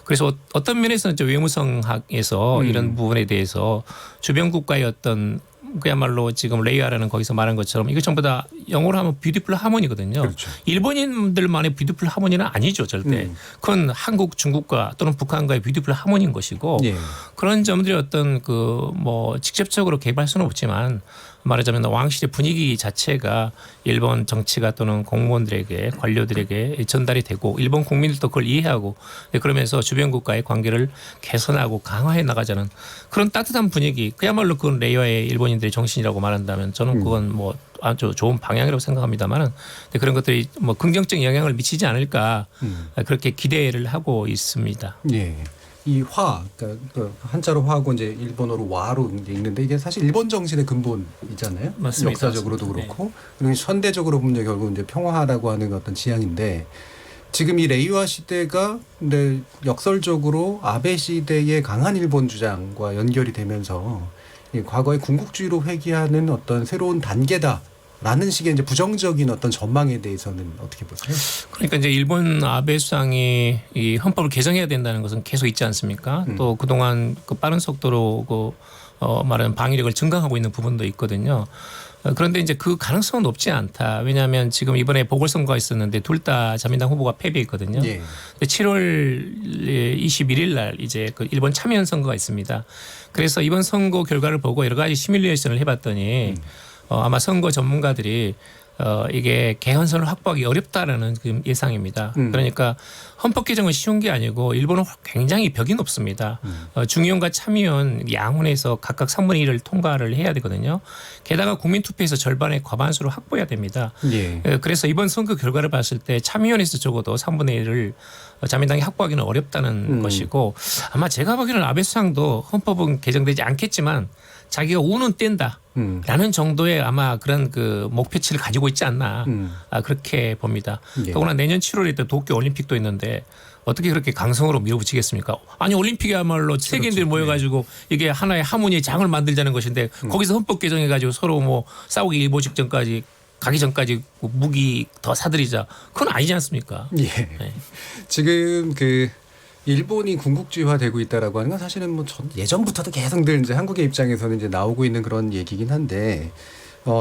그래서 어떤 면에서는 이제 외무성학에서 이런 부분에 대해서 주변 국가의 어떤 그야말로 지금 레이아라는 거기서 말한 것처럼 이거 전부 다 영어로 하면 뷰티풀 하모니거든요. 그렇죠. 일본인들만의 뷰티풀 하모니는 아니죠, 절대. 그건 한국, 중국과 또는 북한과의 뷰티풀 하모니인 것이고 예. 그런 점들이 어떤 그 뭐 직접적으로 개발할 수는 없지만 말하자면 왕실의 분위기 자체가 일본 정치가 또는 공무원들에게 관료들에게 전달이 되고 일본 국민들도 그걸 이해하고 그러면서 주변 국가의 관계를 개선하고 강화해 나가자는 그런 따뜻한 분위기 그야말로 그건 레이어의 일본인들의 정신이라고 말한다면 저는 그건 뭐 아주 좋은 방향이라고 생각합니다만은 그런 것들이 뭐 긍정적 영향을 미치지 않을까 그렇게 기대를 하고 있습니다. 예. 이 화, 그러니까 그 한자로 화하고 이제 일본어로 와로 이제 읽는데 이게 사실 일본 정신의 근본이잖아요. 맞습니다. 역사적으로도 맞습니다. 그렇고 그리고 현대적으로 보면 결국 이제 평화라고 하는 어떤 지향인데 지금 이 레이와 시대가 근데 역설적으로 아베 시대의 강한 일본 주장과 연결이 되면서 이 과거의 군국주의로 회귀하는 어떤 새로운 단계다. 라는 식의 이제 부정적인 어떤 전망에 대해서는 어떻게 보세요? 그러니까 이제 일본 아베 수상이 이 헌법을 개정해야 된다는 것은 계속 있지 않습니까? 또 그동안 그 빠른 속도로 말하는 방위력을 증강하고 있는 부분도 있거든요. 그런데 이제 그 가능성은 높지 않다. 왜냐하면 지금 이번에 보궐선거가 있었는데 둘 다 자민당 후보가 패배했거든요. 예. 7월 21일 날 이제 그 일본 참여연 선거가 있습니다. 그래서 이번 선거 결과를 보고 여러 가지 시뮬레이션을 해봤더니 아마 선거 전문가들이 이게 개헌선을 확보하기 어렵다라는 그 예상입니다. 그러니까 헌법 개정은 쉬운 게 아니고 일본은 굉장히 벽이 높습니다. 중의원과 참의원 양원에서 각각 3분의 1을 통과를 해야 되거든요. 게다가 국민투표에서 절반의 과반수를 확보해야 됩니다. 예. 그래서 이번 선거 결과를 봤을 때 참의원에서 적어도 3분의 1을 자민당이 확보하기는 어렵다는 것이고 아마 제가 보기에는 아베 수상도 헌법은 개정되지 않겠지만 자기가 우는 뗀다. 라는 정도의 아마 그런 그 목표치를 가지고 있지 않나 그렇게 봅니다. 예. 더구나 내년 7월에 또 도쿄 올림픽도 있는데 어떻게 그렇게 강성으로 밀어붙이겠습니까? 아니 올림픽이야말로 세계인들이 모여가지고 이게 하나의 하모니의 장을 만들자는 것인데 거기서 헌법 개정해가지고 서로 뭐 싸우기 일보 직전까지 가기 전까지 무기 더 사들이자 그건 아니지 않습니까? 예. 네. 지금 그 일본이 군국주의화되고 있다라고 하는 건 사실은 뭐 예전부터도 계속 늘 이제 한국의 입장에서는 이제 나오고 있는 그런 얘기긴 한데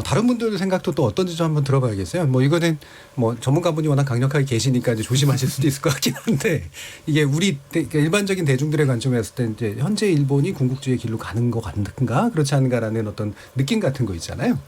다른 분들 생각도 또 어떤지 좀 한번 들어봐야겠어요. 뭐 이거는 뭐 전문가분이 워낙 강력하게 계시니까 이제 조심하실 수도 있을 것 같긴 한데 이게 우리 일반적인 대중들의 관점에서 때 이제 현재 일본이 군국주의 길로 가는 것 같은가 그렇지 않은가라는 어떤 느낌 같은 거 있잖아요.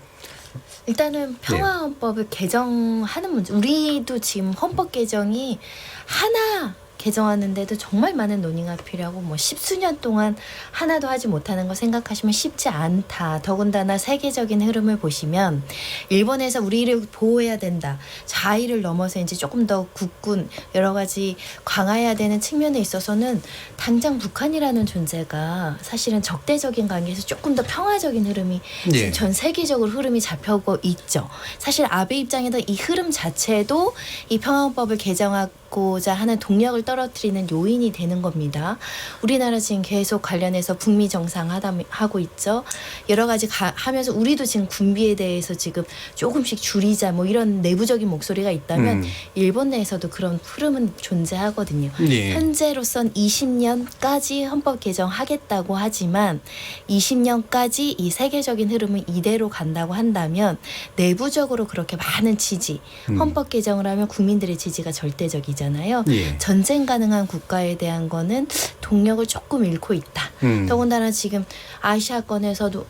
일단은 평화헌법을 개정하는 문제. 우리도 지금 헌법 개정이 하나 개정하는데도 정말 많은 논의가 필요하고 뭐 십수년 동안 하나도 하지 못하는 거 생각하시면 쉽지 않다. 더군다나 세계적인 흐름을 보시면 일본에서 우리를 보호해야 된다. 자의를 넘어서 이제 조금 더 국군 여러 가지 강화해야 되는 측면에 있어서는 당장 북한이라는 존재가 사실은 적대적인 관계에서 조금 더 평화적인 흐름이 지금 전 세계적으로 흐름이 잡혀오고 있죠. 사실 아베 입장에서 이 흐름 자체도 이 평화헌법을 개정하고자 하는 동력을 떨어뜨리는 요인이 되는 겁니다. 우리나라 지금 계속 관련해서 북미 정상하고 있죠. 여러 가지 하면서 우리도 지금 군비에 대해서 지금 조금씩 줄이자 뭐 이런 내부적인 목소리가 있다면 일본 내에서도 그런 흐름은 존재하거든요. 현재로선 20년까지 헌법 개정하겠다고 하지만 20년까지 이 세계적인 흐름은 이대로 간다고 한다면 내부적으로 그렇게 많은 지지 헌법 개정을 하면 국민들의 지지가 절대적이잖아요. 전쟁 가능한 국가에 대한 거는 동력을 조금 잃고 있다. 더군다나 지금 아시아권에서도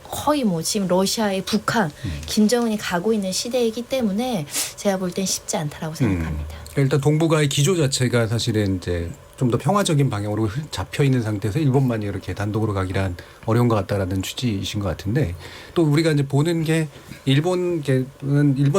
거의 뭐 지금 러시아의 북한, 김정은이 가고 있는 시대이기 때문에 제가 볼 땐 쉽지 않다라고 생각합니다. 일단 동북아의 기조 자체가 사실은 이제 좀 더 평화적인 방향으로 잡혀 있는 상태에서 일본만이 이렇게 단독으로 가기란 어려운 것 같다라는 취지이신 것 같은데 또 우리가 이제 보는 게 일본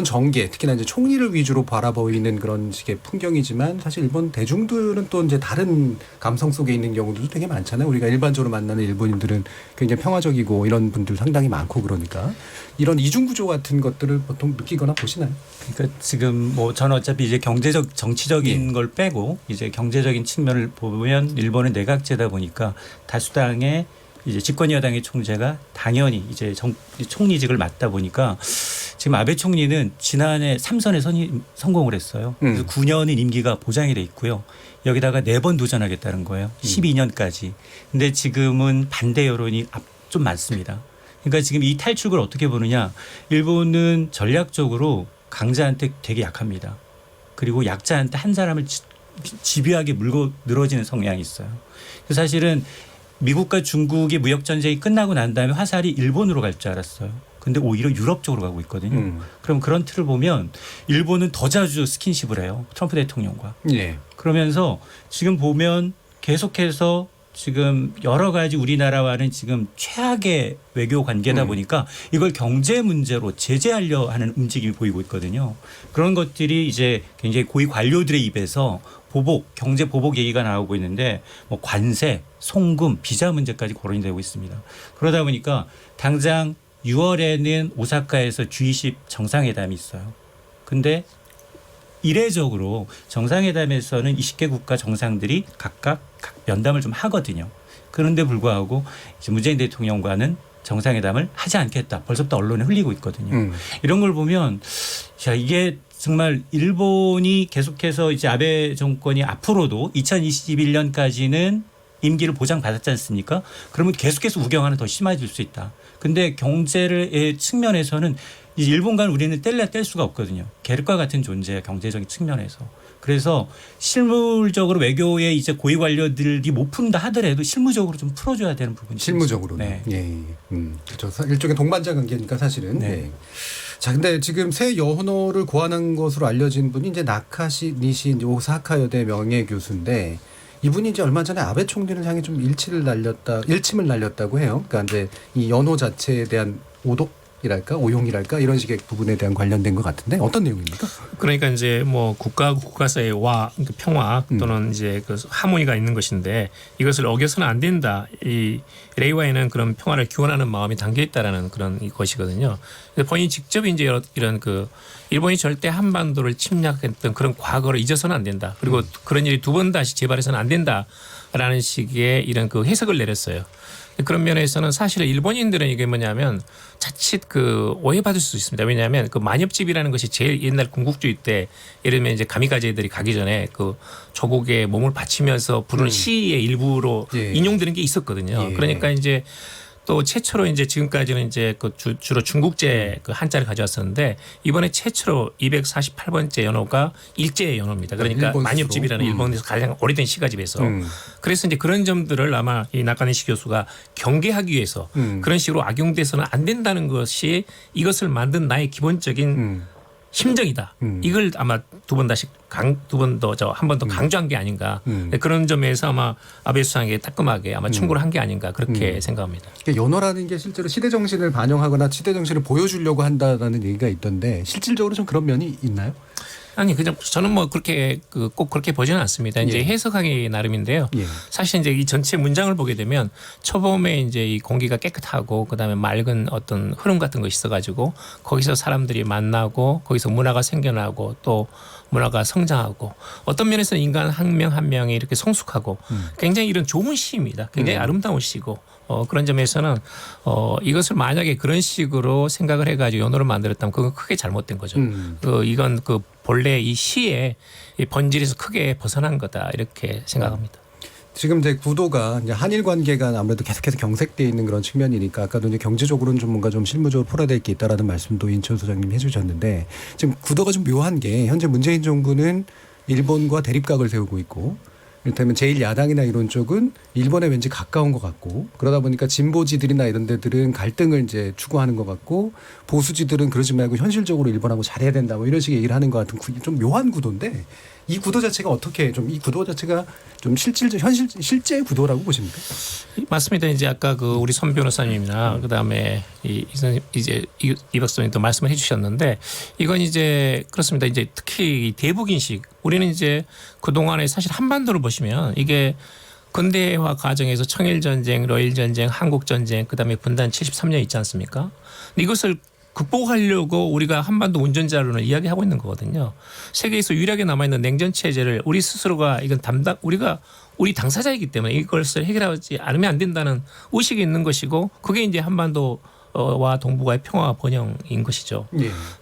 정계 특히나 이제 총리를 위주로 바라보이는 그런 식의 풍경이지만 사실 일본 대중들은 또 이제 다른 감성 속에 있는 경우도 되게 많잖아요. 우리가 일반적으로 만나는 일본인들은 굉장히 평화적이고 이런 분들 상당히 많고 그러니까 이런 이중 구조 같은 것들을 보통 느끼거나 보시나요? 그러니까 지금 뭐 저는 어차피 이제 경제적 정치적인 걸 빼고 이제 경제적인 측면을 보면 일본은 내각제다 보니까 다수당의 이제 집권 여당의 총재가 당연히 이제 총리직을 맡다 보니까 지금 아베 총리는 지난해 3선에 성공을 했어요. 그래서 9년은 임기가 보장이 돼 있고요. 여기다가 4번 도전하겠다는 거예요. 12년까지. 근데 지금은 반대 여론이 좀 많습니다. 그러니까 지금 이 탈출구를 어떻게 보느냐. 일본은 전략적으로 강자한테 되게 약합니다. 그리고 약자한테 한 사람을 집요하게 물고 늘어지는 성향이 있어요. 그래서 사실은 미국과 중국이 무역전쟁이 끝나고 난 다음에 화살이 일본으로 갈 줄 알았어요. 근데 오히려 유럽 쪽으로 가고 있거든요. 그럼 그런 틀을 보면 일본은 더 자주 스킨십을 해요. 트럼프 대통령과. 그러면서 지금 보면 계속해서 지금 여러 가지 우리나라와는 지금 최악의 외교 관계다 보니까 이걸 경제 문제로 제재하려 하는 움직임이 보이고 있거든요. 그런 것들이 이제 굉장히 고위 관료들의 입에서 경제 보복 얘기가 나오고 있는데 뭐 관세, 송금, 비자 문제까지 거론이 되고 있습니다. 그러다 보니까 당장 6월에는 오사카에서 G20 정상회담이 있어요. 근데 이례적으로 정상회담에서는 20개 국가 정상들이 각각 면담을 좀 하거든요. 그런데 불구하고 이제 문재인 대통령과는 정상회담을 하지 않겠다. 벌써부터 언론에 흘리고 있거든요. 이런 걸 보면 자 이게 정말 일본이 계속해서 이제 아베 정권이 앞으로도 2021년까지는 임기를 보장받았지 않습니까? 그러면 계속해서 우경화는 더 심해질 수 있다. 근데 경제의 측면에서는 이제 일본과는 우리는 뗄래야 뗄 수가 없거든요. 계륵과 같은 존재야 경제적인 측면에서. 그래서 실물적으로 외교의 이제 고위 관료들이 못 푼다 하더라도 실무적으로 좀 풀어줘야 되는 부분이 실무적으로. 네. 그렇죠. 일종의 동반자 관계니까 사실은. 네. 자, 근데 지금 새 여호노를 고안한 것으로 알려진 분이 이제 나카시 니시 이제 오사카 여대 명예 교수인데 이분이 이제 얼마 전에 아베 총리를 향해 좀 일침을 날렸다고 해요. 그러니까 이제 이 연호 자체에 대한 오독이랄까 오용이랄까 이런 식의 부분에 대한 관련된 것 같은데 어떤 내용입니까? 그러니까 이제 뭐 국가 사이의 평화 또는 이제 그 하모니가 있는 것인데 이것을 어겨서는 안 된다. 이 레이와에는 그런 평화를 기원하는 마음이 담겨 있다라는 그런 것이거든요. 본인이 직접 이제 이런 그 일본이 절대 한반도를 침략했던 그런 과거를 잊어서는 안 된다. 그리고 그런 일이 두 번 다시 재발해서는 안 된다라는 식의 이런 그 해석을 내렸어요. 그런 면에서는 사실 일본인들은 이게 뭐냐면 자칫 그 오해받을 수 있습니다. 왜냐하면 그 만엽집이라는 것이 제일 옛날 군국주의 때 예를 들면 이제 가미가제들이 가기 전에 그 조국에 몸을 바치면서 부르는 시의 일부로 인용되는 게 있었거든요. 그러니까 이제 또 최초로 이제 지금까지는 이제 그 주로 중국제 그 한자를 가져왔었는데 이번에 최초로 248번째 연호가 일제 연호입니다. 그러니까 만엽집이라는 일본에서 가장 오래된 시가집에서 그래서 이제 그런 점들을 아마 이 나카니시 교수가 경계하기 위해서 그런 식으로 악용돼서는 안 된다는 것이 이것을 만든 나의 기본적인 심정이다. 이걸 아마 두 번 더 한 번 더 강조한 게 아닌가. 그런 점에서 아마 아베 수상에게 따끔하게 아마 충고를 한 게 아닌가 그렇게 생각합니다. 그러니까 연호라는 게 실제로 시대 정신을 반영하거나 시대 정신을 보여주려고 한다는 얘기가 있던데 실질적으로 좀 그런 면이 있나요? 아니 그냥 저는 뭐 그렇게 꼭 그렇게 보지는 않습니다. 이제 해석하기 나름인데요. 사실 이제 이 전체 문장을 보게 되면 초범에 이제 이 공기가 깨끗하고 그다음에 맑은 어떤 흐름 같은 것이 있어가지고 거기서 사람들이 만나고 거기서 문화가 생겨나고 또 문화가 성장하고 어떤 면에서는 인간 한 명 한 명이 이렇게 성숙하고 굉장히 이런 좋은 시입니다. 굉장히 아름다운 시고 그런 점에서는 이것을 만약에 그런 식으로 생각을 해가지고 연호를 만들었다면 그건 크게 잘못된 거죠. 이건 그 본래 이 시의 이 본질에서 크게 벗어난 거다 이렇게 생각합니다. 지금 이제 구도가 이제 한일 관계가 아무래도 계속해서 경색돼 있는 그런 측면이니까 아까도 이제 경제적으로는 좀 뭔가 좀 실무적으로 풀어야 될 게 있다라는 말씀도 인천 소장님 해주셨는데 지금 구도가 좀 묘한 게 현재 문재인 정부는 일본과 대립각을 세우고 있고 이를테면 제1야당이나 이런 쪽은 일본에 왠지 가까운 것 같고 그러다 보니까 진보지들이나 이런 데들은 갈등을 이제 추구하는 것 같고 보수지들은 그러지 말고 현실적으로 일본하고 잘해야 된다 뭐 이런 식의 얘기를 하는 것 같은 좀 묘한 구도인데 이 구도 자체가 어떻게 좀 이 구도 자체가 좀 실제 구도라고 보십니까? 맞습니다. 이제 아까 그 우리 손 변호사님이나 그다음에 이제 이 박사님도 말씀을 해주셨는데 이건 이제 그렇습니다. 이제 특히 대북 인식 우리는 이제 그 동안에 사실 한반도를 보시면 이게 근대화 과정에서 청일 전쟁, 러일 전쟁, 한국 전쟁, 그다음에 분단 73년 있지 않습니까? 이것을 극복하려고 우리가 한반도 운전자로는 이야기하고 있는 거거든요. 세계에서 유일하게 남아있는 냉전 체제를 우리 스스로가 이건 우리 당사자이기 때문에 이것을 해결하지 않으면 안 된다는 의식이 있는 것이고 그게 이제 한반도와 동북아의 평화 번영인 것이죠.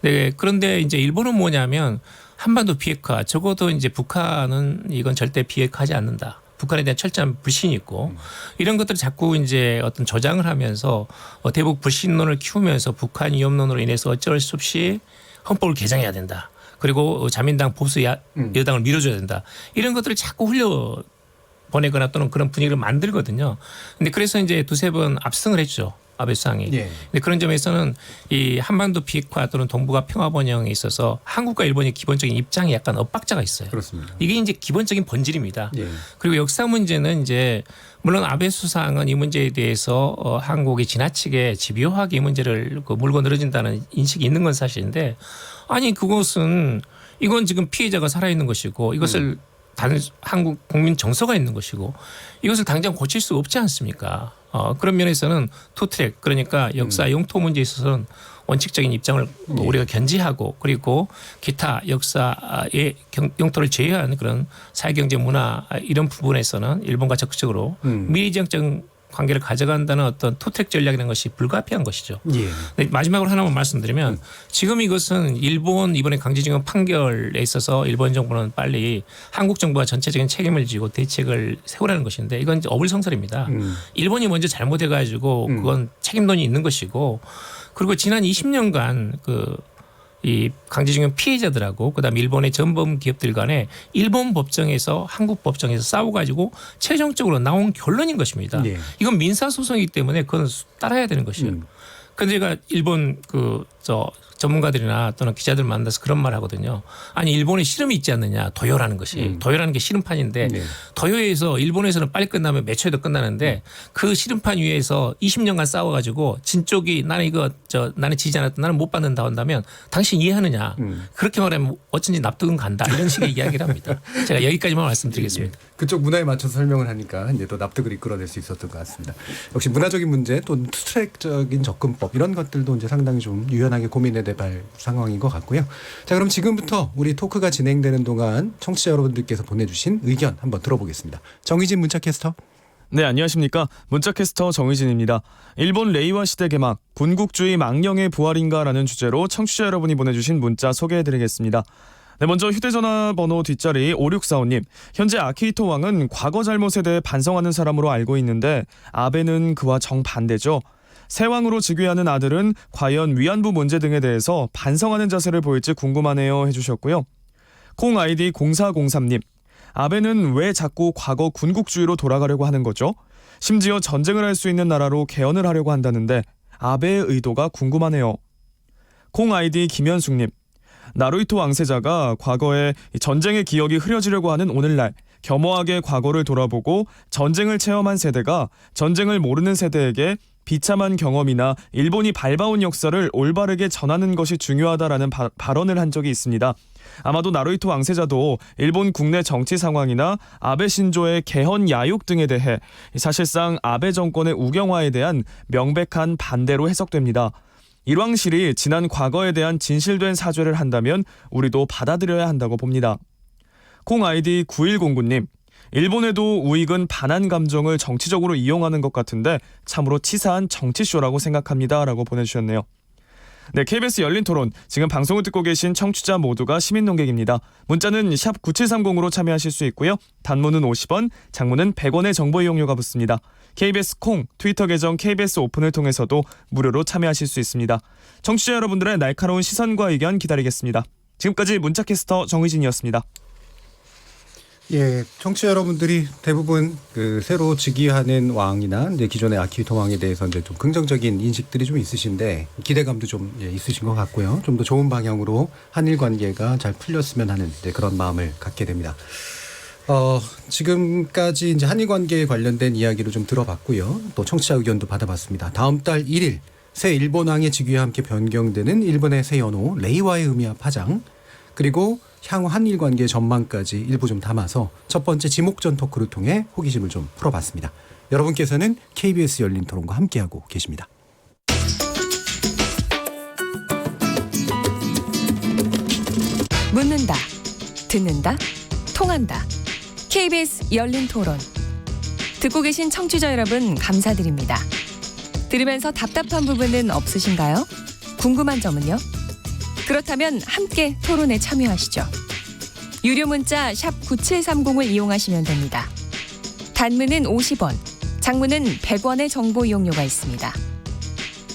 네. 그런데 이제 일본은 뭐냐면 한반도 비핵화 적어도 이제 북한은 이건 절대 비핵화하지 않는다. 북한에 대한 철저한 불신이 있고 이런 것들을 자꾸 이제 어떤 조장을 하면서 대북 불신론을 키우면서 북한 위협론으로 인해서 어쩔 수 없이 헌법을 개정해야 된다. 그리고 자민당 보수 여당을 밀어줘야 된다. 이런 것들을 자꾸 흘려 보내거나 또는 그런 분위기를 만들거든요. 근데 그래서 이제 두세 번 압승을 했죠. 아베 수상이. 근데 그런 점에서는 이 한반도 비핵화 또는 동북아 평화 번영에 있어서 한국과 일본의 기본적인 입장이 약간 엇박자가 있어요. 그렇습니다. 이게 이제 기본적인 본질입니다. 그리고 역사 문제는 이제 물론 아베 수상은 이 문제에 대해서 한국이 지나치게 집요하게 이 문제를 물고 늘어진다는 인식이 있는 건 사실인데 아니 그것은 이건 지금 피해자가 살아있는 것이고 이것을 한국 국민 정서가 있는 것이고 이것을 당장 고칠 수 없지 않습니까? 그런 면에서는 투트랙 그러니까 역사 영토 문제에 있어서는 원칙적인 입장을 우리가 견지하고 그리고 기타 역사의 영토를 제외한 그런 사회경제 문화 이런 부분에서는 일본과 적극적으로 미래지향적 관계를 가져간다는 어떤 투트랙 전략이라는 것이 불가피한 것이죠. 마지막으로 하나만 말씀드리면 지금 이것은 일본 이번에 강제징용 판결에 있어서 일본 정부는 빨리 한국 정부가 전체적인 책임을 지고 대책을 세우라는 것인데 이건 이제 어불성설입니다. 일본이 먼저 잘못해가지고 그건 책임론이 있는 것이고 그리고 지난 20년간 이 강제징용 피해자들하고 그다음에 일본의 전범 기업들 간에 일본 법정에서 한국 법정에서 싸워가지고 최종적으로 나온 결론인 것입니다. 이건 민사소송이기 때문에 그건 따라야 되는 것이에요. 그런데 제가 일본 전문가들이나 또는 기자들 만나서 그런 말 하거든요. 아니 일본에 씨름이 있지 않느냐. 도요라는 것이. 도요라는 게 씨름판인데 도요에서 일본에서는 빨리 끝나면 몇 초에도 끝나는데 그 씨름판 위에서 20년간 싸워가지고 진 쪽이 나는 나는 지지 않았다. 나는 못 받는다 한다면 당신 이해하느냐. 그렇게 말하면 어쩐지 납득은 간다. 이런 식의 이야기를 합니다. 제가 여기까지만 말씀드리겠습니다. 그쪽 문화에 맞춰서 설명을 하니까 이제 또 납득을 이끌어낼 수 있었던 것 같습니다. 역시 문화적인 문제 또 투트랙적인 접근법 이런 것들도 이제 상당히 좀 유연하게 고민해야 될 상황인 것 같고요. 자, 그럼 지금부터 우리 토크가 진행되는 동안 청취자 여러분들께서 보내주신 의견 한번 들어보겠습니다. 정의진 문자캐스터. 네, 안녕하십니까. 문자캐스터 정의진입니다. 일본 레이와 시대 개막, 군국주의 망령의 부활인가라는 주제로 청취자 여러분이 보내주신 문자 소개해드리겠습니다. 네, 먼저 휴대전화 번호 뒷자리 5645님. 현재 아키히토 왕은 과거 잘못에 대해 반성하는 사람으로 알고 있는데 아베는 그와 정반대죠. 새 왕으로 즉위하는 아들은 과연 위안부 문제 등에 대해서 반성하는 자세를 보일지 궁금하네요 해주셨고요. 콩 아이디 0403님. 아베는 왜 자꾸 과거 군국주의로 돌아가려고 하는 거죠? 심지어 전쟁을 할 수 있는 나라로 개헌을 하려고 한다는데 아베의 의도가 궁금하네요. 콩 아이디 김현숙님. 나루히토 왕세자가 과거에 전쟁의 기억이 흐려지려고 하는 오늘날 겸허하게 과거를 돌아보고 전쟁을 체험한 세대가 전쟁을 모르는 세대에게 비참한 경험이나 일본이 밟아온 역사를 올바르게 전하는 것이 중요하다라는 발언을 한 적이 있습니다. 아마도 나루히토 왕세자도 일본 국내 정치 상황이나 아베 신조의 개헌 야욕 등에 대해 사실상 아베 정권의 우경화에 대한 명백한 반대로 해석됩니다. 일왕실이 지난 과거에 대한 진실된 사죄를 한다면 우리도 받아들여야 한다고 봅니다. 콩 아이디 9109님. 일본에도 우익은 반한 감정을 정치적으로 이용하는 것 같은데 참으로 치사한 정치쇼라고 생각합니다. 라고 보내주셨네요. 네, KBS 열린 토론. 지금 방송을 듣고 계신 청취자 모두가 시민 농객입니다. 문자는 샵 9730으로 참여하실 수 있고요. 단문은 50원, 장문은 100원의 정보 이용료가 붙습니다. KBS 콩, 트위터 계정 KBS 오픈을 통해서도 무료로 참여하실 수 있습니다. 청취자 여러분들의 날카로운 시선과 의견 기다리겠습니다. 지금까지 문자캐스터 정의진이었습니다. 예, 청취자 여러분들이 대부분 새로 즉위하는 왕이나 이제 기존의 아키히토 왕에 대해서 이제 좀 긍정적인 인식들이 좀 있으신데 기대감도 좀 있으신 것 같고요. 좀 더 좋은 방향으로 한일 관계가 잘 풀렸으면 하는 그런 마음을 갖게 됩니다. 지금까지 이제 한일 관계에 관련된 이야기를 좀 들어봤고요. 또 청취자 의견도 받아봤습니다. 다음 달 1일 새 일본 왕의 즉위와 함께 변경되는 일본의 새 연호 레이와의 의미와 파장, 그리고 향후 한일 관계 전망까지 일부 좀 담아서 첫 번째 지목전 토크를 통해 호기심을 좀 풀어봤습니다. 여러분께서는 KBS 열린 토론과 함께하고 계십니다. 묻는다, 듣는다, 통한다. KBS 열린 토론. 듣고 계신 청취자 여러분 감사드립니다. 들으면서 답답한 부분은 없으신가요? 궁금한 점은요? 그렇다면 함께 토론에 참여하시죠. 유료 문자 샵 9730을 이용하시면 됩니다. 단문은 50원, 장문은 100원의 정보 이용료가 있습니다.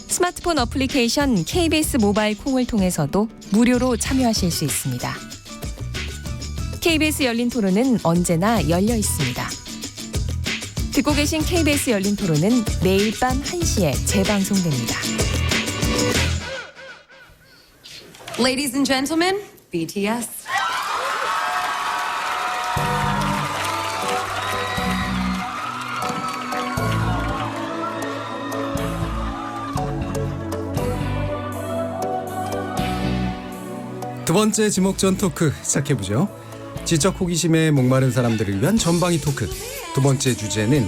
스마트폰 어플리케이션 KBS 모바일 콩을 통해서도 무료로 참여하실 수 있습니다. KBS 열린 토론은 언제나 열려 있습니다. 듣고 계신 KBS 열린 토론은 매일 밤 1시에 재방송됩니다. Ladies and gentlemen, BTS. 두 번째 지목전 토크 시작해보죠. 지적 호기심에 목마른 사람들을 위한 전방위 토크. 두 번째 주제는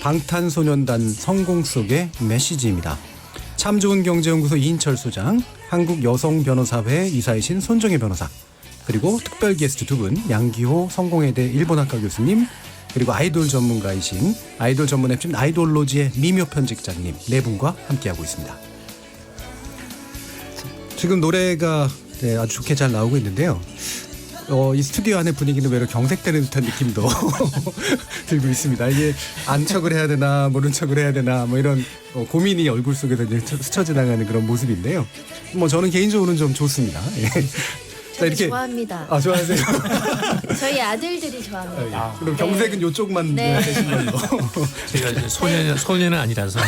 방탄소년단 성공 속의 메시지입니다. 참 좋은 경제연구소 이인철 소장, 한국여성변호사회 이사이신 손정혜 변호사, 그리고 특별 게스트 두 분, 양기호 성공회대 일본학과 교수님, 그리고 아이돌 전문가이신 아이돌 전문 앱진 아이돌로지의 미묘 편집장님 네 분과 함께하고 있습니다. 지금 노래가 아주 좋게 잘 나오고 있는데요. 이 스튜디오 안의 분위기는 외로 경색되는 듯한 느낌도 들고 있습니다. 이게 안척을 해야 되나 모른 척을 해야 되나 뭐 이런 고민이 얼굴 속에서 스쳐 지나가는 그런 모습인데요. 뭐 저는 개인적으로는 좀 좋습니다. 저도 이렇게 좋아합니다. 아, 좋아하세요? 저희 아들들이 좋아합니다. 그럼 경색은 이쪽만 되신 걸로. 제가 이제 소년은 아니라서.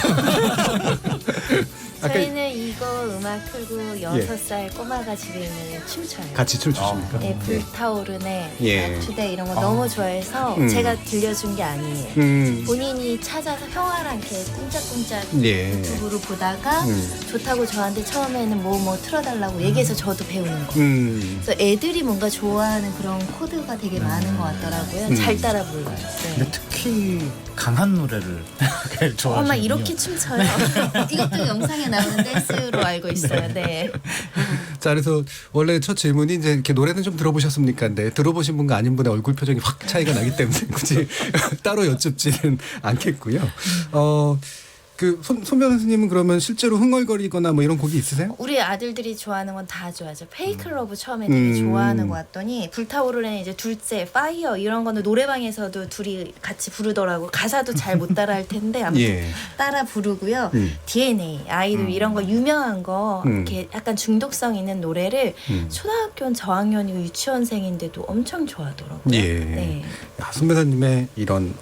저희는 이거 음악 틀고 6살 꼬마가 집에 있는 춤춰요. 같이 춤추십니까? 네, 불타오르네, 예. 주대 이런 거 너무 좋아해서 제가 들려준 게 아니에요. 본인이 찾아서 형아랑 이렇게 꿍짝꿍짝 유튜브로 보다가 좋다고 저한테 처음에는 뭐 틀어달라고 얘기해서 저도 배우는 거예요. 그래서 애들이 뭔가 좋아하는 그런 코드가 되게 많은 것 같더라고요. 잘 따라 불러요. 네. 근데 특히 강한 노래를 좋아하시군요. 엄마 이렇게 춤춰요. 이것도 영상에 나오는 댄스로 알고 있어요. 네. 자, 그래서 원래 첫 질문이 이제 이렇게 노래는 좀 들어보셨습니까? 근데 들어보신 분과 아닌 분의 얼굴 표정이 확 차이가 나기 때문에 굳이 따로 여쭙지는 않겠고요. 손변 선생님은 그러면 실제로 흥얼거리거나 뭐 이런 곡이 있으세요? 우리 아들들이 좋아하는 건 다 좋아하죠. 페이크 러브 처음에 되게 좋아하는 것 같더니 불타오르는 이제 둘째 파이어 이런 거는 노래방에서도 둘이 같이 부르더라고. 가사도 잘 못 따라 할 텐데 아무튼 예. 따라 부르고요. DNA 아이돌 이런 거 유명한 거 이렇게 약간 중독성 있는 노래를 초등학교 저학년이고 유치원생인데도 엄청 좋아하더라고요. 예. 네. 손변호사님의 이런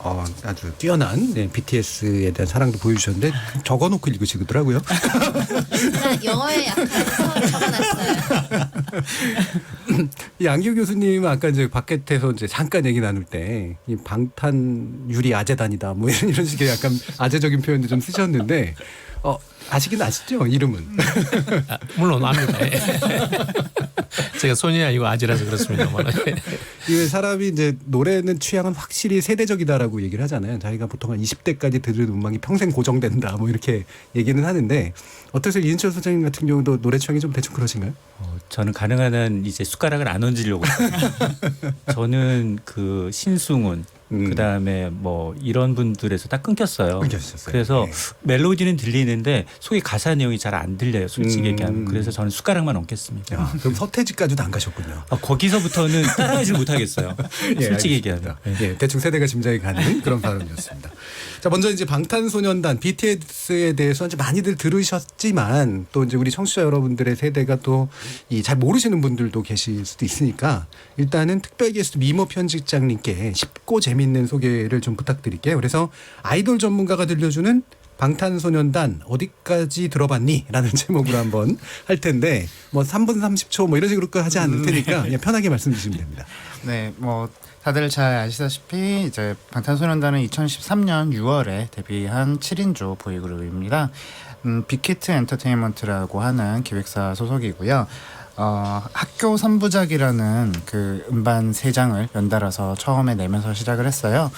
아주 뛰어난 BTS에 대한 사랑도 보여주셨는데 적어놓고 읽으시더라고요. 제가 영어에 약해서 적어놨어요. 양기호 교수님은 아까 이제 바깥에서 이제 잠깐 얘기 나눌 때 이 방탄 유리 아재단이다 뭐 이런 식의 약간 아재적인 표현도 좀 쓰셨는데 아시긴 아시죠 이름은? 물론 압니다. 제가 손이 아니고 아지라서 그렇습니다만. 이 사람이 이제 노래는 취향은 확실히 세대적이다라고 얘기를 하잖아요. 자기가 보통 한 20대까지 들은 음악이 평생 고정된다 뭐 이렇게 얘기는 하는데 어떠세요? 이은철 소장님 같은 경우도 노래 취향이 좀 대충 그러신가요? 저는 가능한 한 이제 숟가락을 안 얹으려고 해요. 저는 그 신승훈 그다음에 뭐 이런 분들에서 다 끊겼어요. 그래서 멜로디는 들리는데 속에 가사 내용이 잘 안 들려요. 솔직히 얘기하면. 그래서 저는 숟가락만 얹겠습니다. 그럼 서태지까지도 안 가셨군요. 거기서부터는 따라가지 못하겠어요. 솔직히 얘기하면. 예, 대충 세대가 짐작이 가는 그런 발언이었습니다. 자, 먼저 이제 방탄소년단 BTS에 대해서 이제 많이들 들으셨지만 또 이제 우리 청취자 여러분들의 세대가 또 이 잘 모르시는 분들도 계실 수도 있으니까 일단은 특별 게스트 미모 편집장님께 쉽고 재밌는 소개를 좀 부탁드릴게요. 그래서 아이돌 전문가가 들려주는 방탄소년단 어디까지 들어봤니? 라는 제목으로 한번 할 텐데 뭐 3분 30초 뭐 이런 식으로 하지 않을 테니까 그냥 편하게 말씀 주시면 됩니다. 네, 뭐 다들 잘 아시다시피 이제 방탄소년단은 2013년 6월에 데뷔한 7인조 보이그룹입니다. 빅히트 엔터테인먼트라고 하는 기획사 소속이고요. 학교 3부작이라는 그 음반 3장을 연달아서 처음에 내면서 시작을 했어요.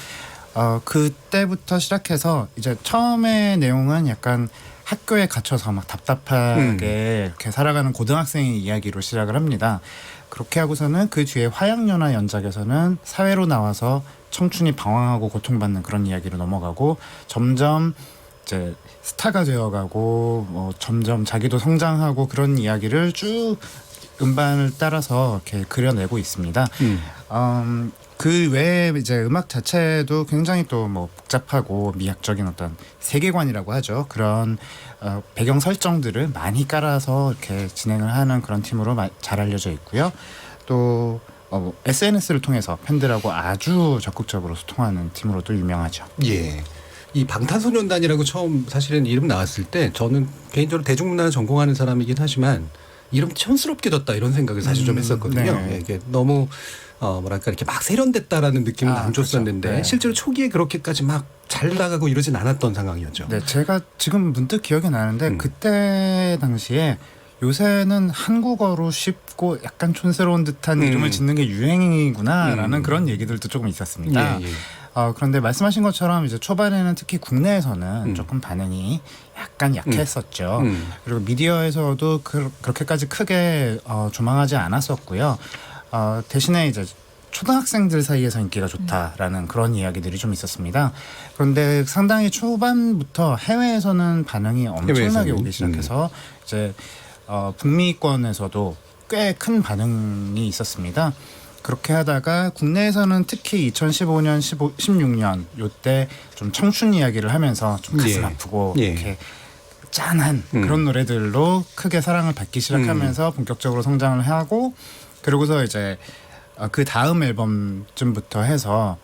그때부터 시작해서 이제 처음에 내용은 약간 학교에 갇혀서 막 답답하게 이렇게 살아가는 고등학생의 이야기로 시작을 합니다. 그렇게 하고서는 그 뒤에 화양연화 연작에서는 사회로 나와서 청춘이 방황하고 고통받는 그런 이야기로 넘어가고 점점 이제 스타가 되어가고 뭐 점점 자기도 성장하고 그런 이야기를 쭉 음반을 따라서 이렇게 그려내고 있습니다. 그 외에 이제 음악 자체도 굉장히 또 뭐 복잡하고 미학적인 어떤 세계관이라고 하죠. 그런 배경 설정들을 많이 깔아서 이렇게 진행을 하는 그런 팀으로 잘 알려져 있고요. 또 SNS를 통해서 팬들하고 아주 적극적으로 소통하는 팀으로도 유명하죠. 예. 이 방탄소년단이라고 처음 사실은 이름 나왔을 때 저는 개인적으로 대중문화를 전공하는 사람이긴 하지만 이름 촌스럽게 졌다 이런 생각을 사실 좀 했었거든요. 네. 예, 이게 너무 뭐랄까 이렇게 막 세련됐다라는 느낌은 안 줬었는데 그렇죠. 네. 실제로 초기에 그렇게까지 막 잘 나가고 이러진 않았던 상황이었죠. 네, 제가 지금 문득 기억이 나는데 그때 당시에 요새는 한국어로 쉽고 약간 촌스러운 듯한 이름을 짓는 게 유행이구나라는 그런 얘기들도 조금 있었습니다. 예, 예. 그런데 말씀하신 것처럼 이제 초반에는 특히 국내에서는 조금 반응이 약간 약했었죠. 그리고 미디어에서도 그렇게까지 크게 조망하지 않았었고요. 대신에 이제 초등학생들 사이에서 인기가 좋다라는 그런 이야기들이 좀 있었습니다. 그런데 상당히 초반부터 해외에서는 반응이 엄청나게 오기 시작해서 이제 북미권에서도 꽤 큰 반응이 있었습니다. 그렇게 하다가 국내에서는 특히 2015년, 16년 요때 좀 청춘 이야기를 하면서 좀 가슴 아프고 이렇게 짠한 그런 노래들로 크게 사랑을 받기 시작하면서 본격적으로 성장을 하고 그러고서 이제 그 다음 앨범쯤부터 해서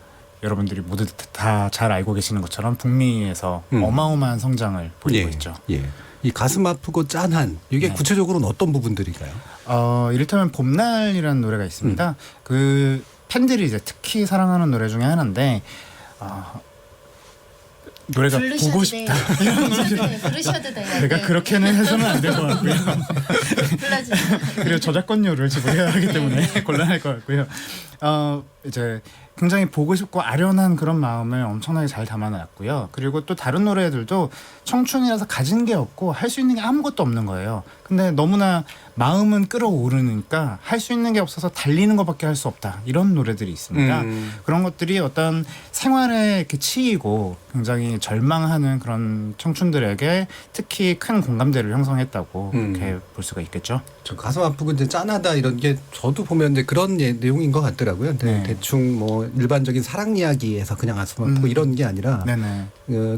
여러분들이 모두 다 잘 알고 계시는 것처럼 북미에서 어마어마한 성장을 보이고 있죠. 예. 이 가슴 아프고 짠한 이게 구체적으로는 어떤 부분들일까요? 이를테면 봄날이라는 노래가 있습니다. 그 팬들이 이제 특히 사랑하는 노래 중에 하나인데 노래가 보고 싶다. 부르셔도 돼요. 내가 그렇게는 해서는 안 될 것 같고요. 그리고 저작권료를 지불해야 하기 때문에 곤란할 것 같고요. 이제 굉장히 보고 싶고 아련한 그런 마음을 엄청나게 잘 담아놨고요. 그리고 또 다른 노래들도 청춘이라서 가진 게 없고 할 수 있는 게 아무것도 없는 거예요. 근데 너무나 마음은 끌어오르니까 할 수 있는 게 없어서 달리는 것밖에 할 수 없다. 이런 노래들이 있습니다. 그런 것들이 어떤 생활에 이렇게 치이고 굉장히 절망하는 그런 청춘들에게 특히 큰 공감대를 형성했다고 그렇게 볼 수가 있겠죠. 저 가슴 아프고 이제 짠하다 이런 게 저도 보면 이제 그런 내용인 것 같더라고요. 네. 대충 뭐 일반적인 사랑 이야기에서 그냥 가슴 아프고 이런 게 아니라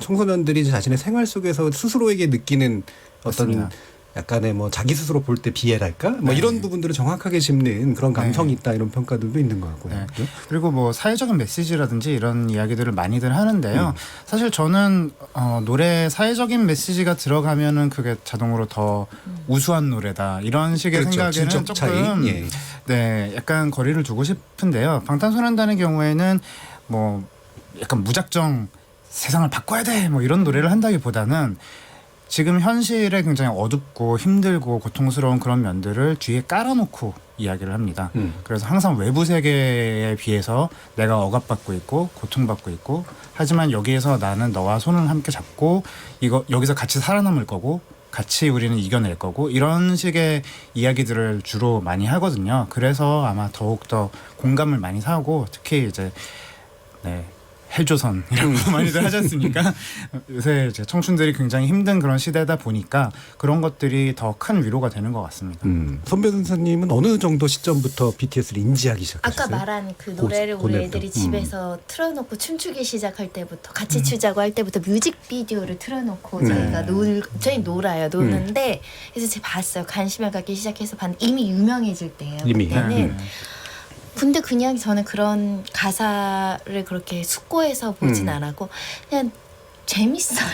청소년들이 자신의 생활 속에서 스스로에게 느끼는 어떤 맞습니다. 약간의 뭐 자기 스스로 볼 때 비애랄까 뭐 이런 부분들을 정확하게 짚는 그런 감성이 있다 이런 평가들도 있는 것 같고요. 그렇죠? 그리고 뭐 사회적인 메시지라든지 이런 이야기들을 많이들 하는데요. 사실 저는 노래 사회적인 메시지가 들어가면은 그게 자동으로 더 우수한 노래다 이런 식의 그렇죠. 생각에는 질적 조금 차이. 네 약간 거리를 두고 싶은데요. 방탄소년단의 경우에는 뭐 약간 무작정 세상을 바꿔야 돼 뭐 이런 노래를 한다기보다는 지금 현실에 굉장히 어둡고 힘들고 고통스러운 그런 면들을 뒤에 깔아놓고 이야기를 합니다. 그래서 항상 외부 세계에 비해서 내가 억압받고 있고 고통받고 있고 하지만 여기에서 나는 너와 손을 함께 잡고 여기서 같이 살아남을 거고 같이 우리는 이겨낼 거고 이런 식의 이야기들을 주로 많이 하거든요. 그래서 아마 더욱더 공감을 많이 사고 특히 이제 헬조선이라고 많이들 하지 않습니까? 요새 이제 청춘들이 굉장히 힘든 그런 시대다 보니까 그런 것들이 더 큰 위로가 되는 것 같습니다. 선배 선생님은 어느 정도 시점부터 BTS를 인지하기 시작하셨어요? 아까 말한 그 노래를 우리 애들이 집에서 틀어놓고 춤추기 시작할 때부터 같이 추자고 할 때부터 뮤직비디오를 틀어놓고 저희가 저희 노는데 그래서 제가 봤어요. 관심을 갖기 시작해서 봤는데 이미 유명해질 때예요. 그때는. 근데 그냥 저는 그런 가사를 그렇게 숙고해서 보진 않았고 그냥 재밌어요.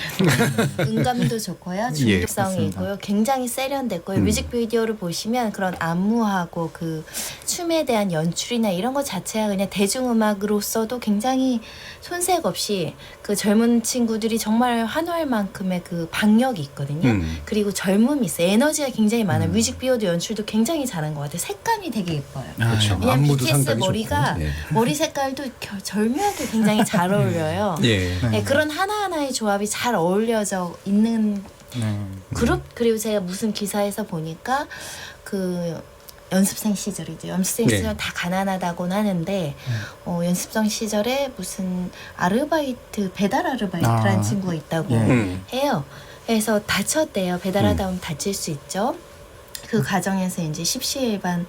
음감도 좋고요. 중독성이 있고요. 굉장히 세련됐고요. 뮤직비디오를 보시면 그런 안무하고 그 춤에 대한 연출이나 이런 것 자체가 그냥 대중음악으로서도 굉장히 손색 없이 그 젊은 친구들이 정말 환호할 만큼의 그 박력이 있거든요. 그리고 젊음이 있어요. 에너지가 굉장히 많아요. 뮤직비디오도 연출도 굉장히 잘한 것 같아요. 색감이 되게 예뻐요. 그렇죠. 왜냐면 안무도 BTS 상당히 머리가 좋고. 머리 색깔도 절묘하게 굉장히 잘 어울려요. 네, 그런 하나하나의 조합이 잘 어울려져 있는 그룹. 그리고 제가 무슨 기사에서 보니까 그 연습생 시절이죠. 연습생 시절 다 가난하다고는 하는데 연습생 시절에 무슨 배달 아르바이트라는 친구가 있다고 해요. 그래서 다쳤대요. 배달하다 보면 다칠 수 있죠. 그 과정에서 이제 십시일반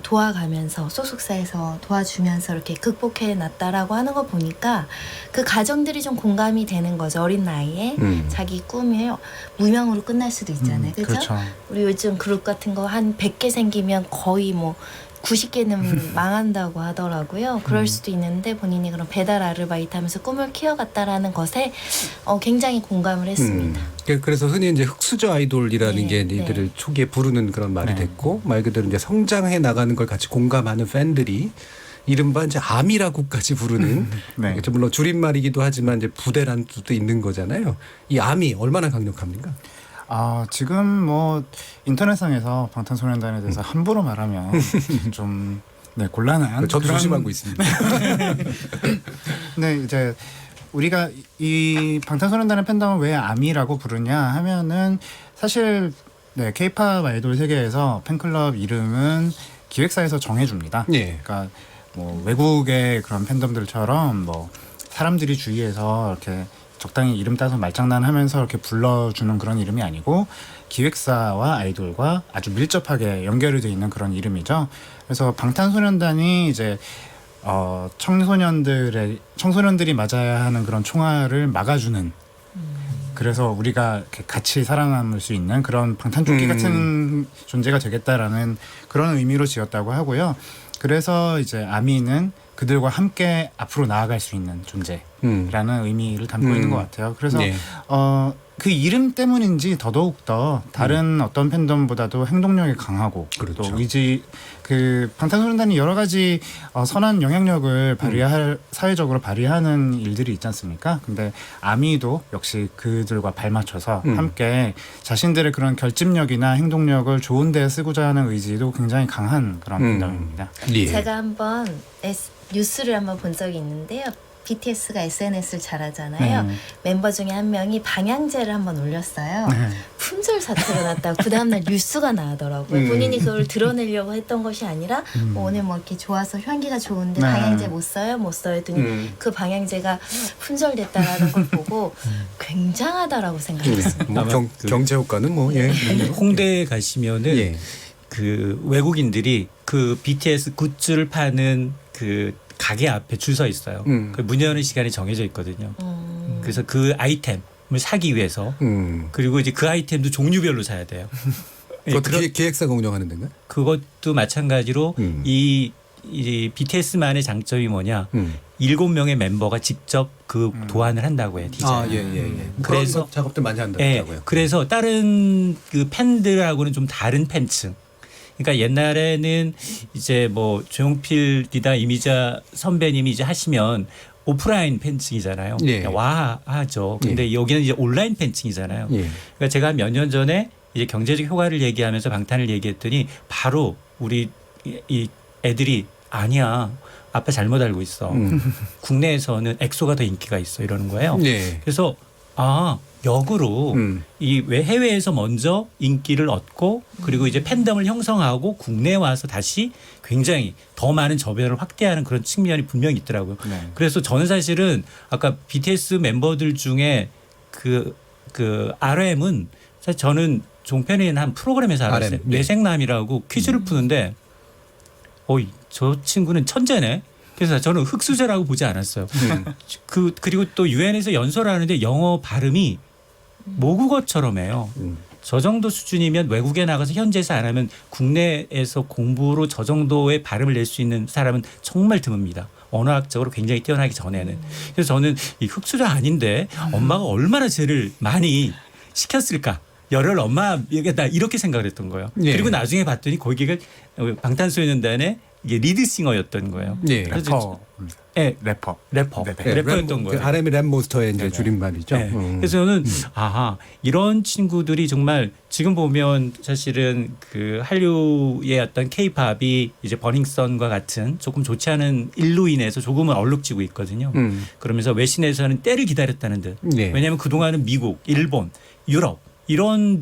도와가면서 소속사에서 도와주면서 이렇게 극복해 놨다라고 하는 거 보니까 그 가정들이 좀 공감이 되는 거죠. 어린 나이에 자기 꿈이 무명으로 끝날 수도 있잖아요. 그렇죠? 우리 요즘 그룹 같은 거 한 100개 생기면 거의 뭐 90개는 망한다고 하더라고요. 그럴 수도 있는데 본인이 그런 배달 아르바이트 하면서 꿈을 키워갔다라는 것에 굉장히 공감을 했습니다. 그래서 흔히 이제 흑수저 아이돌이라는 게 이들을 초기에 부르는 그런 말이 됐고 말 그대로 이제 성장해 나가는 걸 같이 공감하는 팬들이 이른바 이제 아미라고까지 부르는 물론 줄임말이기도 하지만 이제 부대라는 뜻도 있는 거잖아요. 이 아미 얼마나 강력합니까? 지금 뭐 인터넷상에서 방탄소년단에 대해서 함부로 말하면 좀 곤란한. 저도 조심하고 있습니다. 네, 이제 우리가 이 방탄소년단의 팬덤을 왜 아미라고 부르냐 하면은 사실 K-팝 아이돌 세계에서 팬클럽 이름은 기획사에서 정해줍니다. 그러니까 뭐 외국의 그런 팬덤들처럼 뭐 사람들이 주위에서 이렇게 적당히 이름 따서 말장난하면서 이렇게 불러주는 그런 이름이 아니고 기획사와 아이돌과 아주 밀접하게 연결이 돼 있는 그런 이름이죠. 그래서 방탄소년단이 이제 청소년들이 맞아야 하는 그런 총알을 막아주는. 그래서 우리가 이렇게 같이 살아남을 수 있는 그런 방탄조끼 같은 존재가 되겠다라는 그런 의미로 지었다고 하고요. 그래서 이제 아미는 그들과 함께 앞으로 나아갈 수 있는 존재라는 의미를 담고 있는 것 같아요. 그래서 그 이름 때문인지 더더욱 더 다른 어떤 팬덤보다도 행동력이 강하고 그렇죠. 또 의지 그 방탄소년단이 여러 가지 선한 영향력을 사회적으로 발휘하는 일들이 있지 않습니까? 근데 아미도 역시 그들과 발맞춰서 함께 자신들의 그런 결집력이나 행동력을 좋은 데 쓰고자 하는 의지도 굉장히 강한 그런 팬덤입니다. 예. 제가 한번 뉴스를 한번 본 적이 있는데요. BTS가 SNS를 잘하잖아요. 멤버 중에 한 명이 방향제를 한번 올렸어요. 품절 사태가 났다고 그 다음날 뉴스가 나더라고요. 본인이 그걸 드러내려고 했던 것이 아니라 오늘 뭐 이렇게 좋아서 향기가 좋은데 방향제 못 써요 했더니 그 방향제가 품절됐다라는 걸 보고 굉장하다라고 생각했습니다. 뭐 경제 효과는 뭐 예. 홍대에 가시면은 예. 그 외국인들이 그 BTS 굿즈를 파는 그 가게 앞에 줄 서 있어요. 그 문 여는 시간이 정해져 있거든요. 그래서 그 아이템을 사기 위해서 그리고 이제 그 아이템도 종류별로 사야 돼요. 그것도 기획사가 운영하는 데인가? 그것도 마찬가지로 이 BTS만의 장점이 뭐냐? 7명의 멤버가 직접 그 도안을 한다고 해요. 디자인. 예. 그래서 그런 작업들 많이 한다고요. 예, 그래서 다른 그 팬들하고는 좀 다른 팬층. 그러니까 옛날에는 이제 뭐 조용필이다 이미자 선배님이 이제 하시면 오프라인 팬층이잖아요. 예. 와 하죠. 근데 여기는 이제 온라인 팬층이잖아요. 예. 그러니까 제가 몇 년 전에 이제 경제적 효과를 얘기하면서 방탄을 얘기했더니 바로 우리 이 애들이 아니야. 아빠 잘못 알고 있어. 국내에서는 엑소가 더 인기가 있어 이러는 거예요. 예. 그래서 역으로 이 왜 해외에서 먼저 인기를 얻고 그리고 이제 팬덤을 형성하고 국내에 와서 다시 굉장히 더 많은 저변을 확대하는 그런 측면이 분명히 있더라고요. 그래서 저는 사실은 아까 BTS 멤버들 중에 그 RM은 사실 저는 종편에 있는 한 프로그램에서 알았어요. RM, 뇌생남이라고 퀴즈를 푸는데 저 친구는 천재네. 그래서 저는 흑수저라고 보지 않았어요. 그리고 또 유엔에서 연설을 하는데 영어 발음이 모국어처럼 해요. 저 정도 수준이면 외국에 나가서 현지에서 안 하면 국내에서 공부로 저 정도의 발음을 낼 수 있는 사람은 정말 드뭅니다. 언어학적으로 굉장히 뛰어나기 전에는. 그래서 저는 이 흑수저 아닌데 엄마가 얼마나 쟤를 많이 시켰을까. 열혈 엄마에게다 이렇게 생각을 했던 거예요. 예. 그리고 나중에 봤더니 거기가 방탄소년단의 이게 리드싱어였던 거예요. 예. 래퍼였던 거예요. RM이 랩몬스터의 이제 줄임말이죠. 네. 그래서 저는 이런 친구들이 정말 지금 보면 사실은 그 한류의 어떤 K-팝이 이제 버닝썬과 같은 조금 좋지 않은 일로 인해서 조금은 얼룩지고 있거든요. 그러면서 외신에서는 때를 기다렸다는 듯. 네. 왜냐하면 그동안은 미국, 일본, 유럽 이런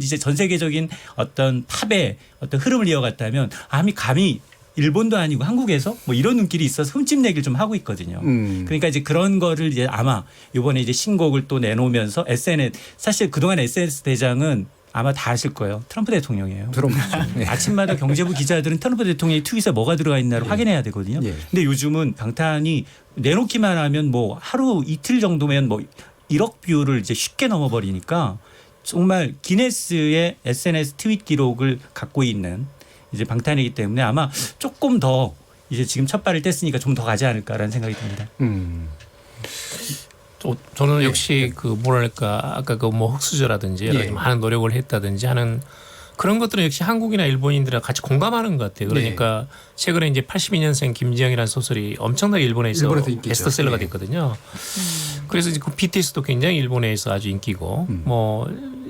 이제 전 세계적인 어떤 팝의 어떤 흐름을 이어갔다면 감히 일본도 아니고 한국에서 뭐 이런 눈길이 있어서 흠집내기를 좀 하고 있거든요. 그러니까 이제 그런 거를 이제 아마 이번에 이제 신곡을 또 내놓으면서 SNS 사실 그동안 SNS 대장은 아마 다 아실 거예요. 트럼프 대통령이에요. 아침마다 경제부 기자들은 트럼프 대통령의 트윗에 뭐가 들어가 있나를 확인해야 되거든요. 근데 요즘은 방탄이 내놓기만 하면 뭐 하루 이틀 정도면 뭐 1억 뷰를 이제 쉽게 넘어버리니까 정말 기네스의 SNS 트윗 기록을 갖고 있는 이제 방탄이기 때문에 아마 조금 더 이제 지금 첫 발을 뗐으니까 좀 더 가지 않을까라는 생각이 듭니다. 저는 역시 그 뭐랄까 아까 그 뭐 흑수저라든지 여러 가지 많은 노력을 했다든지 하는 그런 것들은 역시 한국이나 일본인들이랑 같이 공감하는 것 같아요. 그러니까 최근에 이제 82년생 김지영이라는 소설이 엄청나게 일본에서 베스트셀러가 됐거든요. 그래서 이제 그 BTS도 굉장히 일본에서 아주 인기고 뭐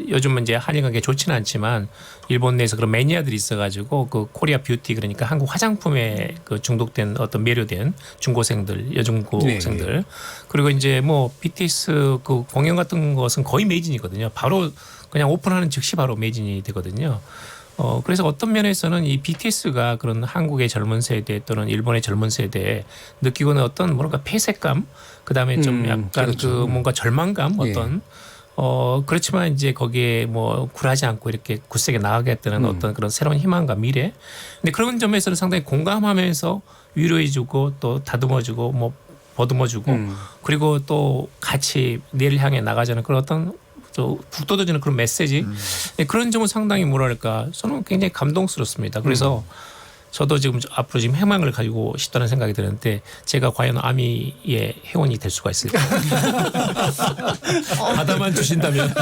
요즘은 이제 한일 관계 좋지는 않지만 일본 내에서 그런 매니아들이 있어가지고 그 코리아 뷰티 그러니까 한국 화장품에 그 중독된 어떤 매료된 중고생들 여중고생들 그리고 이제 뭐 BTS 그 공연 같은 것은 거의 매진이거든요. 바로 그냥 오픈하는 즉시 바로 매진이 되거든요. 그래서 어떤 면에서는 이 BTS가 그런 한국의 젊은 세대 또는 일본의 젊은 세대에 느끼고는 어떤 뭔가 폐쇄감, 그다음에 좀 약간 그 뭔가 절망감 어떤 그렇지만 이제 거기에 뭐 굴하지 않고 이렇게 굳세게 나아가겠다는 어떤 그런 새로운 희망과 미래. 근데 그런 점에서는 상당히 공감하면서 위로해주고 또 다듬어주고 뭐 보듬어주고 그리고 또 같이 내일 향해 나가자는 그런 어떤 또 북돋아주는 그런 메시지 그런 점은 상당히 뭐랄까 저는 굉장히 감동스럽습니다. 그래서 저도 지금 앞으로 지금 희망을 가지고 싶다는 생각이 드는데 제가 과연 아미의 회원이 될 수가 있을까? 바다만 주신다면.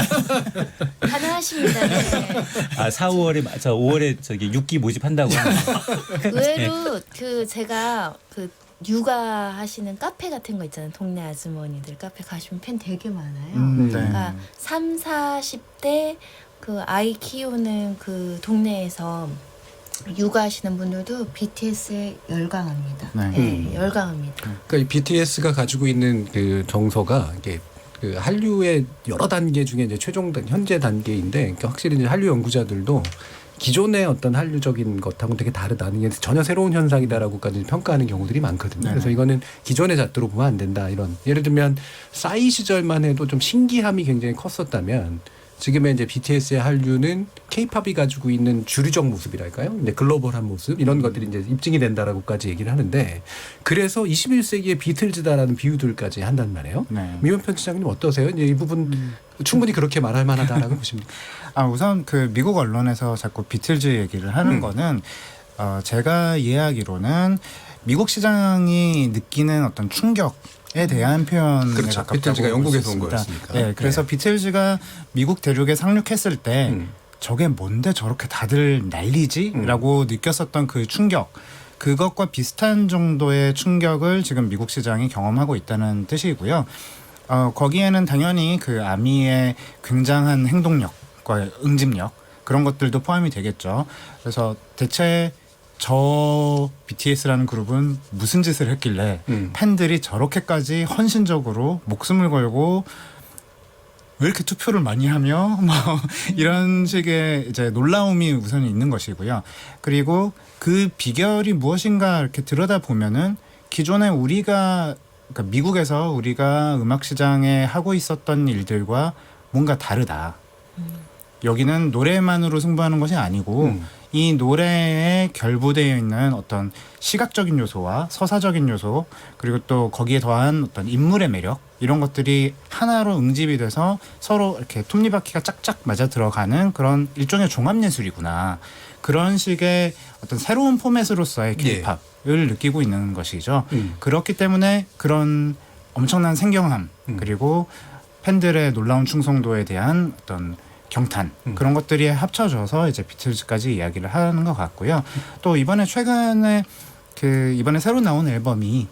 가능하십니다. 네. 아 4, 5월에 5월에 저기 6기 모집한다고. 의외로 그 제가 그 육아 하시는 카페 같은 거 있잖아요. 동네 아주머니들 카페 가시면 팬 되게 많아요. 네. 그러니까 3, 40대 그 아이 키우는 그 동네에서 육아하시는 분들도 BTS에 열광합니다. 네. 네, 열광합니다. 그러니까 이 BTS가 가지고 있는 그 정서가 이게 그 한류의 여러 단계 중에 이제 최종 현재 단계인데, 그러니까 확실히 이제 한류 연구자들도 기존의 어떤 한류적인 것하고는 되게 다르다는 게 전혀 새로운 현상이다라고까지 평가하는 경우들이 많거든요. 네. 그래서 이거는 기존의 잣대로 보면 안 된다. 이런 예를 들면 싸이 시절만 해도 좀 신기함이 굉장히 컸었다면 지금의 이제 BTS의 한류는 K-팝이 가지고 있는 주류적 모습이랄까요? 이제 글로벌한 모습 이런 것들이 이제 입증이 된다라고까지 얘기를 하는데, 그래서 21세기의 비틀즈다라는 비유들까지 한단 말이에요. 네. 미원 편집장님 어떠세요? 이제 이 부분 충분히 그렇게 말할 만하다라고 보십니까? 우선 그 미국 언론에서 자꾸 비틀즈 얘기를 하는 거는 제가 이해하기로는 미국 시장이 느끼는 어떤 충격에 대한 표현에 그렇죠. 가깝다고 비틀즈가 영국에서 온 볼 수 있습니다. 거였으니까. 네, 그래서 비틀즈가 미국 대륙에 상륙했을 때 저게 뭔데 저렇게 다들 난리지?라고 느꼈었던 그 충격. 그것과 비슷한 정도의 충격을 지금 미국 시장이 경험하고 있다는 뜻이고요. 거기에는 당연히 그 아미의 굉장한 행동력과 응집력 그런 것들도 포함이 되겠죠. 그래서 대체 저 BTS라는 그룹은 무슨 짓을 했길래 팬들이 저렇게까지 헌신적으로 목숨을 걸고 왜 이렇게 투표를 많이 하며 뭐 이런 식의 이제 놀라움이 우선 있는 것이고요. 그리고 그 비결이 무엇인가 이렇게 들여다 보면은 기존에 우리가 그러니까 미국에서 우리가 음악 시장에 하고 있었던 일들과 뭔가 다르다. 여기는 노래만으로 승부하는 것이 아니고 이 노래에 결부되어 있는 어떤 시각적인 요소와 서사적인 요소, 그리고 또 거기에 더한 어떤 인물의 매력, 이런 것들이 하나로 응집이 돼서 서로 이렇게 톱니바퀴가 짝짝 맞아 들어가는 그런 일종의 종합예술이구나. 그런 식의 어떤 새로운 포맷으로서의 K-팝을 느끼고 있는 것이죠. 그렇기 때문에 그런 엄청난 생경함, 그리고 팬들의 놀라운 충성도에 대한 어떤 경탄, 그런 것들이 합쳐져서 이제 비틀즈까지 이야기를 하는 것 같고요. 또 이번에 최근에 이번에 새로 나온 앨범이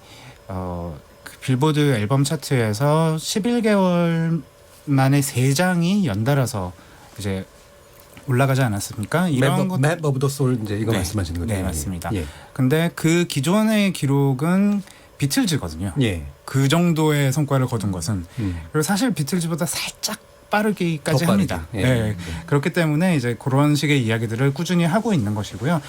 그 빌보드 앨범 차트에서 11개월 만에 3장이 연달아서 이제 올라가지 않았습니까? 이런 것 맵 오브 더 소울 이제 이거 네. 말씀하시는 거죠? 네, 맞습니다. 예. 근데 그 기존의 기록은 비틀즈거든요. 예. 그 정도의 성과를 거둔 것은. 그리고 사실 비틀즈보다 살짝 빠르기까지 더 합니다. 빠르게. 네. 예. 그렇기 때문에 이제 그런 식의 이야기들을 꾸준히 하고 있는 것이고요.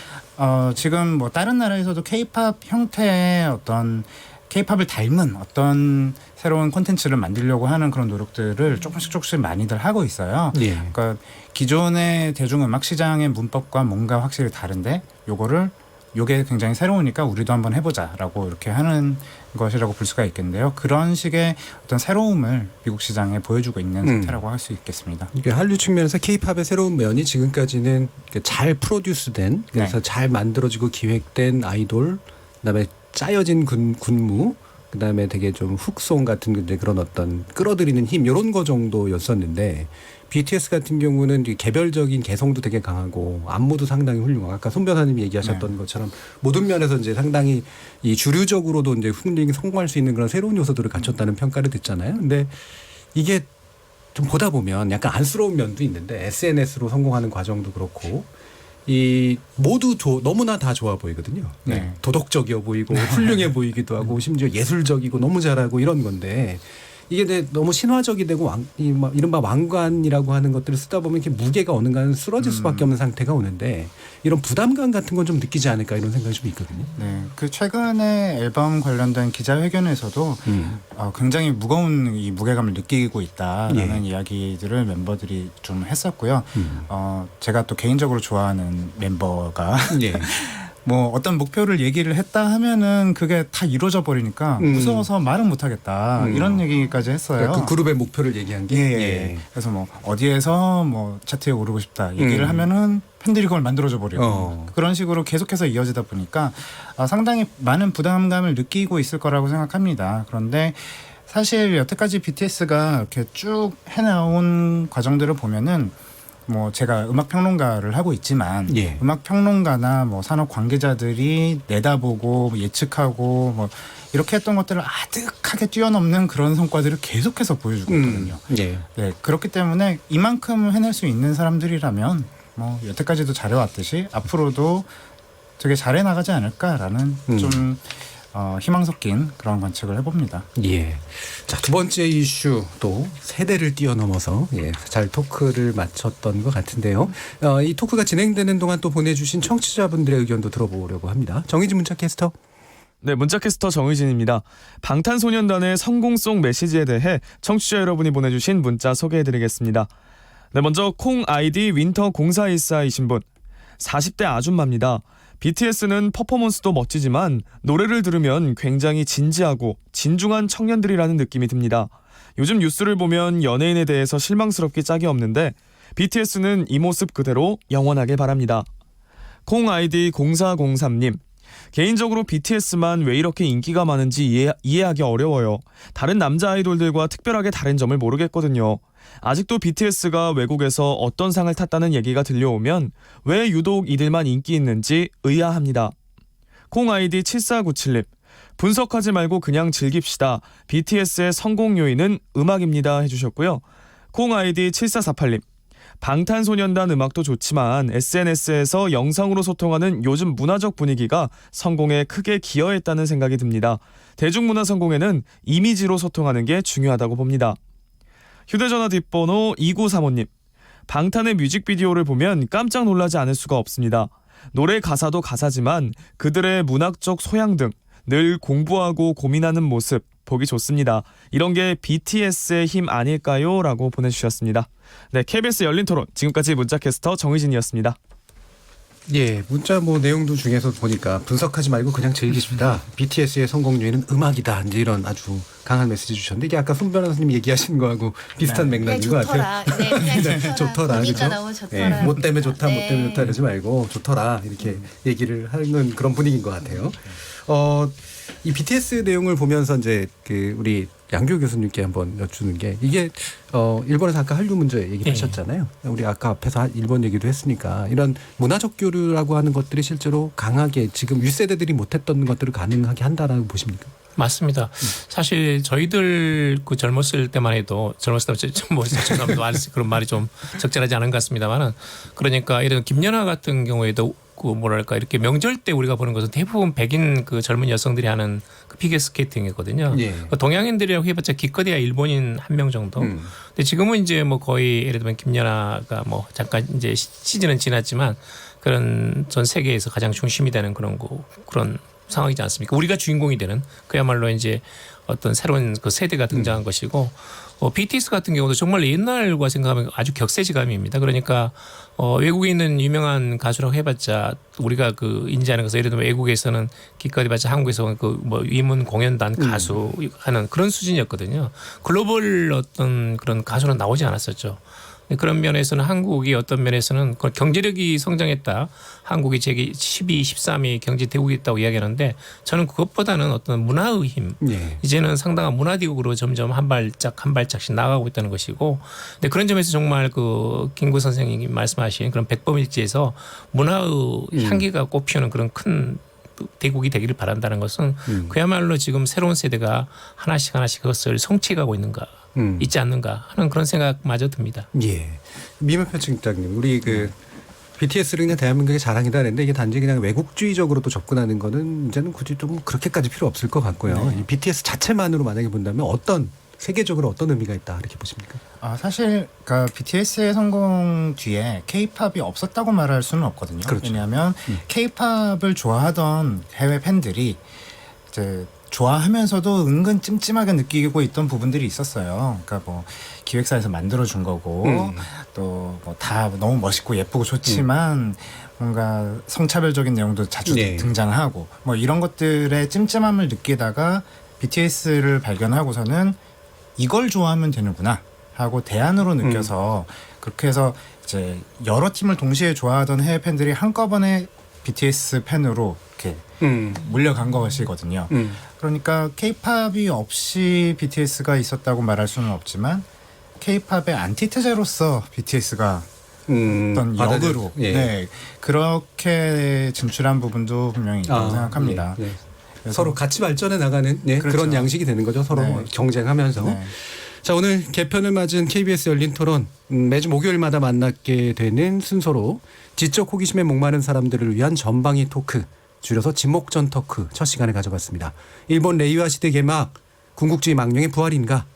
지금 뭐 다른 나라에서도 K-팝 형태의 어떤 K-팝을 닮은 어떤 새로운 콘텐츠를 만들려고 하는 그런 노력들을 조금씩 많이들 하고 있어요. 예. 그러니까 기존의 대중음악 시장의 문법과 뭔가 확실히 다른데 요게 굉장히 새로우니까 우리도 한번 해보자라고 이렇게 하는 것이라고 볼 수가 있겠는데요. 그런 식의 어떤 새로움을 미국 시장에 보여주고 있는 상태라고 할 수 있겠습니다. 이게 한류 측면에서 K-팝의 새로운 면이 지금까지는 잘 프로듀스된, 그래서 잘 만들어지고 기획된 아이돌, 그다음에 짜여진 군무, 그다음에 되게 좀 훅송 같은 그런 어떤 끌어들이는 힘 이런 거 정도였었는데, BTS 같은 경우는 개별적인 개성도 되게 강하고 안무도 상당히 훌륭하고, 아까 손 변호사님이 얘기하셨던 것처럼 모든 면에서 이제 상당히 이 주류적으로도 이제 훌륭히 성공할 수 있는 그런 새로운 요소들을 갖췄다는 평가를 듣잖아요. 근데 이게 좀 보다 보면 약간 안쓰러운 면도 있는데, SNS로 성공하는 과정도 그렇고 이 모두 너무나 다 좋아 보이거든요. 네. 도덕적이어 보이고 훌륭해 보이기도 하고 심지어 예술적이고 너무 잘하고 이런 건데, 이게 너무 신화적이 되고 이른바 왕관이라고 하는 것들을 쓰다 보면 이렇게 무게가 어느간 쓰러질 수밖에 없는 상태가 오는데, 이런 부담감 같은 건 좀 느끼지 않을까 이런 생각이 좀 있거든요. 네, 그 최근에 앨범 관련된 기자회견에서도 굉장히 무거운 이 무게감을 느끼고 있다라는 이야기들을 멤버들이 좀 했었고요. 제가 또 개인적으로 좋아하는 멤버가 뭐 어떤 목표를 얘기를 했다 하면은 그게 다 이루어져 버리니까 무서워서 말은 못하겠다 이런 얘기까지 했어요. 그 그룹의 목표를 얘기한 게. 예. 그래서 뭐 어디에서 뭐 차트에 오르고 싶다 얘기를 하면은 팬들이 그걸 만들어줘 버리고 그런 식으로 계속해서 이어지다 보니까 상당히 많은 부담감을 느끼고 있을 거라고 생각합니다. 그런데 사실 여태까지 BTS가 이렇게 쭉 해나온 과정들을 보면은 뭐 제가 음악 평론가를 하고 있지만 음악 평론가나 뭐 산업 관계자들이 내다보고 예측하고 뭐 이렇게 했던 것들을 아득하게 뛰어넘는 그런 성과들을 계속해서 보여주고 있거든요. 네, 그렇기 때문에 이만큼 해낼 수 있는 사람들이라면 뭐 여태까지도 잘해왔듯이 앞으로도 되게 잘해 나가지 않을까라는 좀 희망 섞인 그런 관측을 해봅니다. 예. 자, 두 번째 이슈도 세대를 뛰어넘어서 잘 토크를 마쳤던 것 같은데요. 이 토크가 진행되는 동안 또 보내주신 청취자분들의 의견도 들어보려고 합니다. 정의진 문자캐스터. 네, 문자캐스터 정의진입니다. 방탄소년단의 성공송 메시지에 대해 청취자 여러분이 보내주신 문자 소개해드리겠습니다. 네, 먼저 콩 아이디 윈터0414이신 분. 40대 아줌마입니다. BTS는 퍼포먼스도 멋지지만 노래를 들으면 굉장히 진지하고 진중한 청년들이라는 느낌이 듭니다. 요즘 뉴스를 보면 연예인에 대해서 실망스럽기 짝이 없는데 BTS는 이 모습 그대로 영원하길 바랍니다. 콩 아이디 0403님. 개인적으로 BTS만 왜 이렇게 인기가 많은지 이해하기 어려워요. 다른 남자 아이돌들과 특별하게 다른 점을 모르겠거든요. 아직도 BTS가 외국에서 어떤 상을 탔다는 얘기가 들려오면 왜 유독 이들만 인기 있는지 의아합니다. 콩 아이디 7497님. 분석하지 말고 그냥 즐깁시다. BTS의 성공 요인은 음악입니다 해주셨고요. 콩 아이디 7448님. 방탄소년단 음악도 좋지만 SNS에서 영상으로 소통하는 요즘 문화적 분위기가 성공에 크게 기여했다는 생각이 듭니다. 대중문화 성공에는 이미지로 소통하는 게 중요하다고 봅니다. 휴대전화 뒷번호 2935님. 방탄의 뮤직비디오를 보면 깜짝 놀라지 않을 수가 없습니다. 노래 가사도 가사지만 그들의 문학적 소양 등 늘 공부하고 고민하는 모습 보기 좋습니다. 이런 게 BTS의 힘 아닐까요? 라고 보내주셨습니다. 네, KBS 열린토론 지금까지 문자캐스터 정의진이었습니다. 예, 문자 뭐 내용도 중에서 보니까 분석하지 말고 그냥 즐기십니다. BTS의 성공 요인은 음악이다. 이제 이런 아주 강한 메시지 주셨는데 이게 아까 손 변호사님 얘기하신 거하고 비슷한 맥락인 것 같아요. 네, 그냥 좋더라. 그렇죠? 너무 좋더라. 뭐 때문에 좋다, 뭐 때문에 좋다 이러지 말고 좋더라 이렇게 얘기를 하는 그런 분위기인 것 같아요. 이 BTS 내용을 보면서 이제 그 우리 양교 교수님께 한번 여쭈는 게 이게 일본에서 아까 한류 문제 얘기하셨잖아요. 우리 아까 앞에서 일본 얘기도 했으니까 이런 문화적 교류라고 하는 것들이 실제로 강하게 지금 윗세대들이 못했던 것들을 가능하게 한다라고 보십니까? 맞습니다. 사실 저희들 그 젊었을 때만 해도 젊었을 때 뭐 죄송합니다. 그런 말이 좀 적절하지 않은 것 같습니다만은 그러니까 이런 김연아 같은 경우에도 그 뭐랄까 이렇게 명절 때 우리가 보는 것은 대부분 백인 그 젊은 여성들이 하는 그 피겨스케이팅이거든요. 그 동양인들이라고 해봤자 기껏해야 일본인 한 명 정도. 근데 지금은 이제 뭐 거의 예를 들면 김연아가 뭐 잠깐 이제 시즌은 지났지만 그런 전 세계에서 가장 중심이 되는 그런 상황이지 않습니까? 우리가 주인공이 되는 그야말로 이제 어떤 새로운 그 세대가 등장한 것이고 BTS 같은 경우도 정말 옛날과 생각하면 아주 격세지감입니다. 그러니까 외국에 있는 유명한 가수라고 해봤자 우리가 그 인지하는 것은 예를 들면 외국에서는 기껏 해봤자 한국에서 그 뭐 위문 공연단 가수 하는 그런 수준이었거든요. 글로벌 어떤 그런 가수는 나오지 않았었죠. 그런 면에서는 한국이 어떤 면에서는 경제력이 성장했다. 한국이 세계 12, 13위 경제 대국이 있다고 이야기하는데 저는 그것보다는 어떤 문화의 힘. 이제는 상당한 문화대국으로 점점 한 발짝씩 나가고 있다는 것이고 근데 그런 점에서 정말 그 김구 선생님이 말씀하신 그런 백범일지에서 문화의 향기가 꽃피우는 그런 큰 대국이 되기를 바란다는 것은 그야말로 지금 새로운 세대가 하나씩 그것을 성취해가고 있는가. 있지 않는가 하는 그런 생각마저 듭니다. 예, 미명표 측장님, 우리 그 BTS를 그냥 대한민국의 자랑이다 했는데 이게 단지 그냥 외국주의적으로 또 접근하는 거는 이제는 굳이 좀 그렇게까지 필요 없을 것 같고요. 이 BTS 자체만으로 만약에 본다면 세계적으로 어떤 의미가 있다 이렇게 보십니까? 사실 그러니까 BTS의 성공 뒤에 K-팝이 없었다고 말할 수는 없거든요. 그렇죠. 왜냐하면 K-팝을 좋아하던 해외 팬들이 이제 좋아하면서도 은근 찜찜하게 느끼고 있던 부분들이 있었어요. 그러니까 뭐 기획사에서 만들어준 거고 또 뭐 다 너무 멋있고 예쁘고 좋지만 뭔가 성차별적인 내용도 자주 네. 등장하고 뭐 이런 것들의 찜찜함을 느끼다가 BTS를 발견하고서는 이걸 좋아하면 되는구나 하고 대안으로 느껴서 그렇게 해서 이제 여러 팀을 동시에 좋아하던 해외 팬들이 한꺼번에 BTS 팬으로 이렇게 몰려간 것이거든요. 그러니까 K-팝이 없이 BTS가 있었다고 말할 수는 없지만 K-팝의 안티테제로서 BTS가 어떤 역으로 예. 네, 그렇게 진출한 부분도 분명히 있다고 생각합니다. 예, 예. 서로 같이 발전해 나가는 네, 그렇죠. 그런 양식이 되는 거죠. 서로 네. 경쟁하면서. 네. 자, 오늘 개편을 맞은 KBS 열린 토론 매주 목요일마다 만나게 되는 순서로 지적 호기심에 목마른 사람들을 위한 전방위 토크, 줄여서 지목전 토크 첫 시간에 가져봤습니다. 일본 레이와 시대 개막, 군국주의 망령의 부활인가,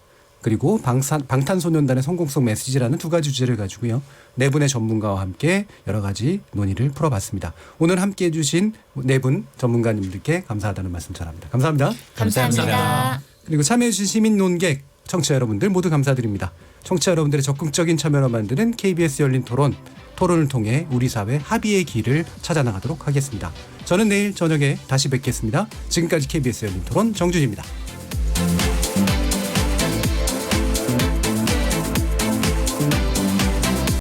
그리고 방탄소년단의 성공성 메시지라는 두 가지 주제를 가지고요. 네 분의 전문가와 함께 여러 가지 논의를 풀어봤습니다. 오늘 함께해 주신 네 분 전문가님들께 감사하다는 말씀 전합니다. 감사합니다. 감사합니다. 그리고 참여해 주신 시민 논객, 청취자 여러분들 모두 감사드립니다. 청취자 여러분들의 적극적인 참여로 만드는 KBS 열린 토론, 토론을 통해 우리 사회 합의의 길을 찾아나가도록 하겠습니다. 저는 내일 저녁에 다시 뵙겠습니다. 지금까지 KBS 열린 토론 정준희입니다.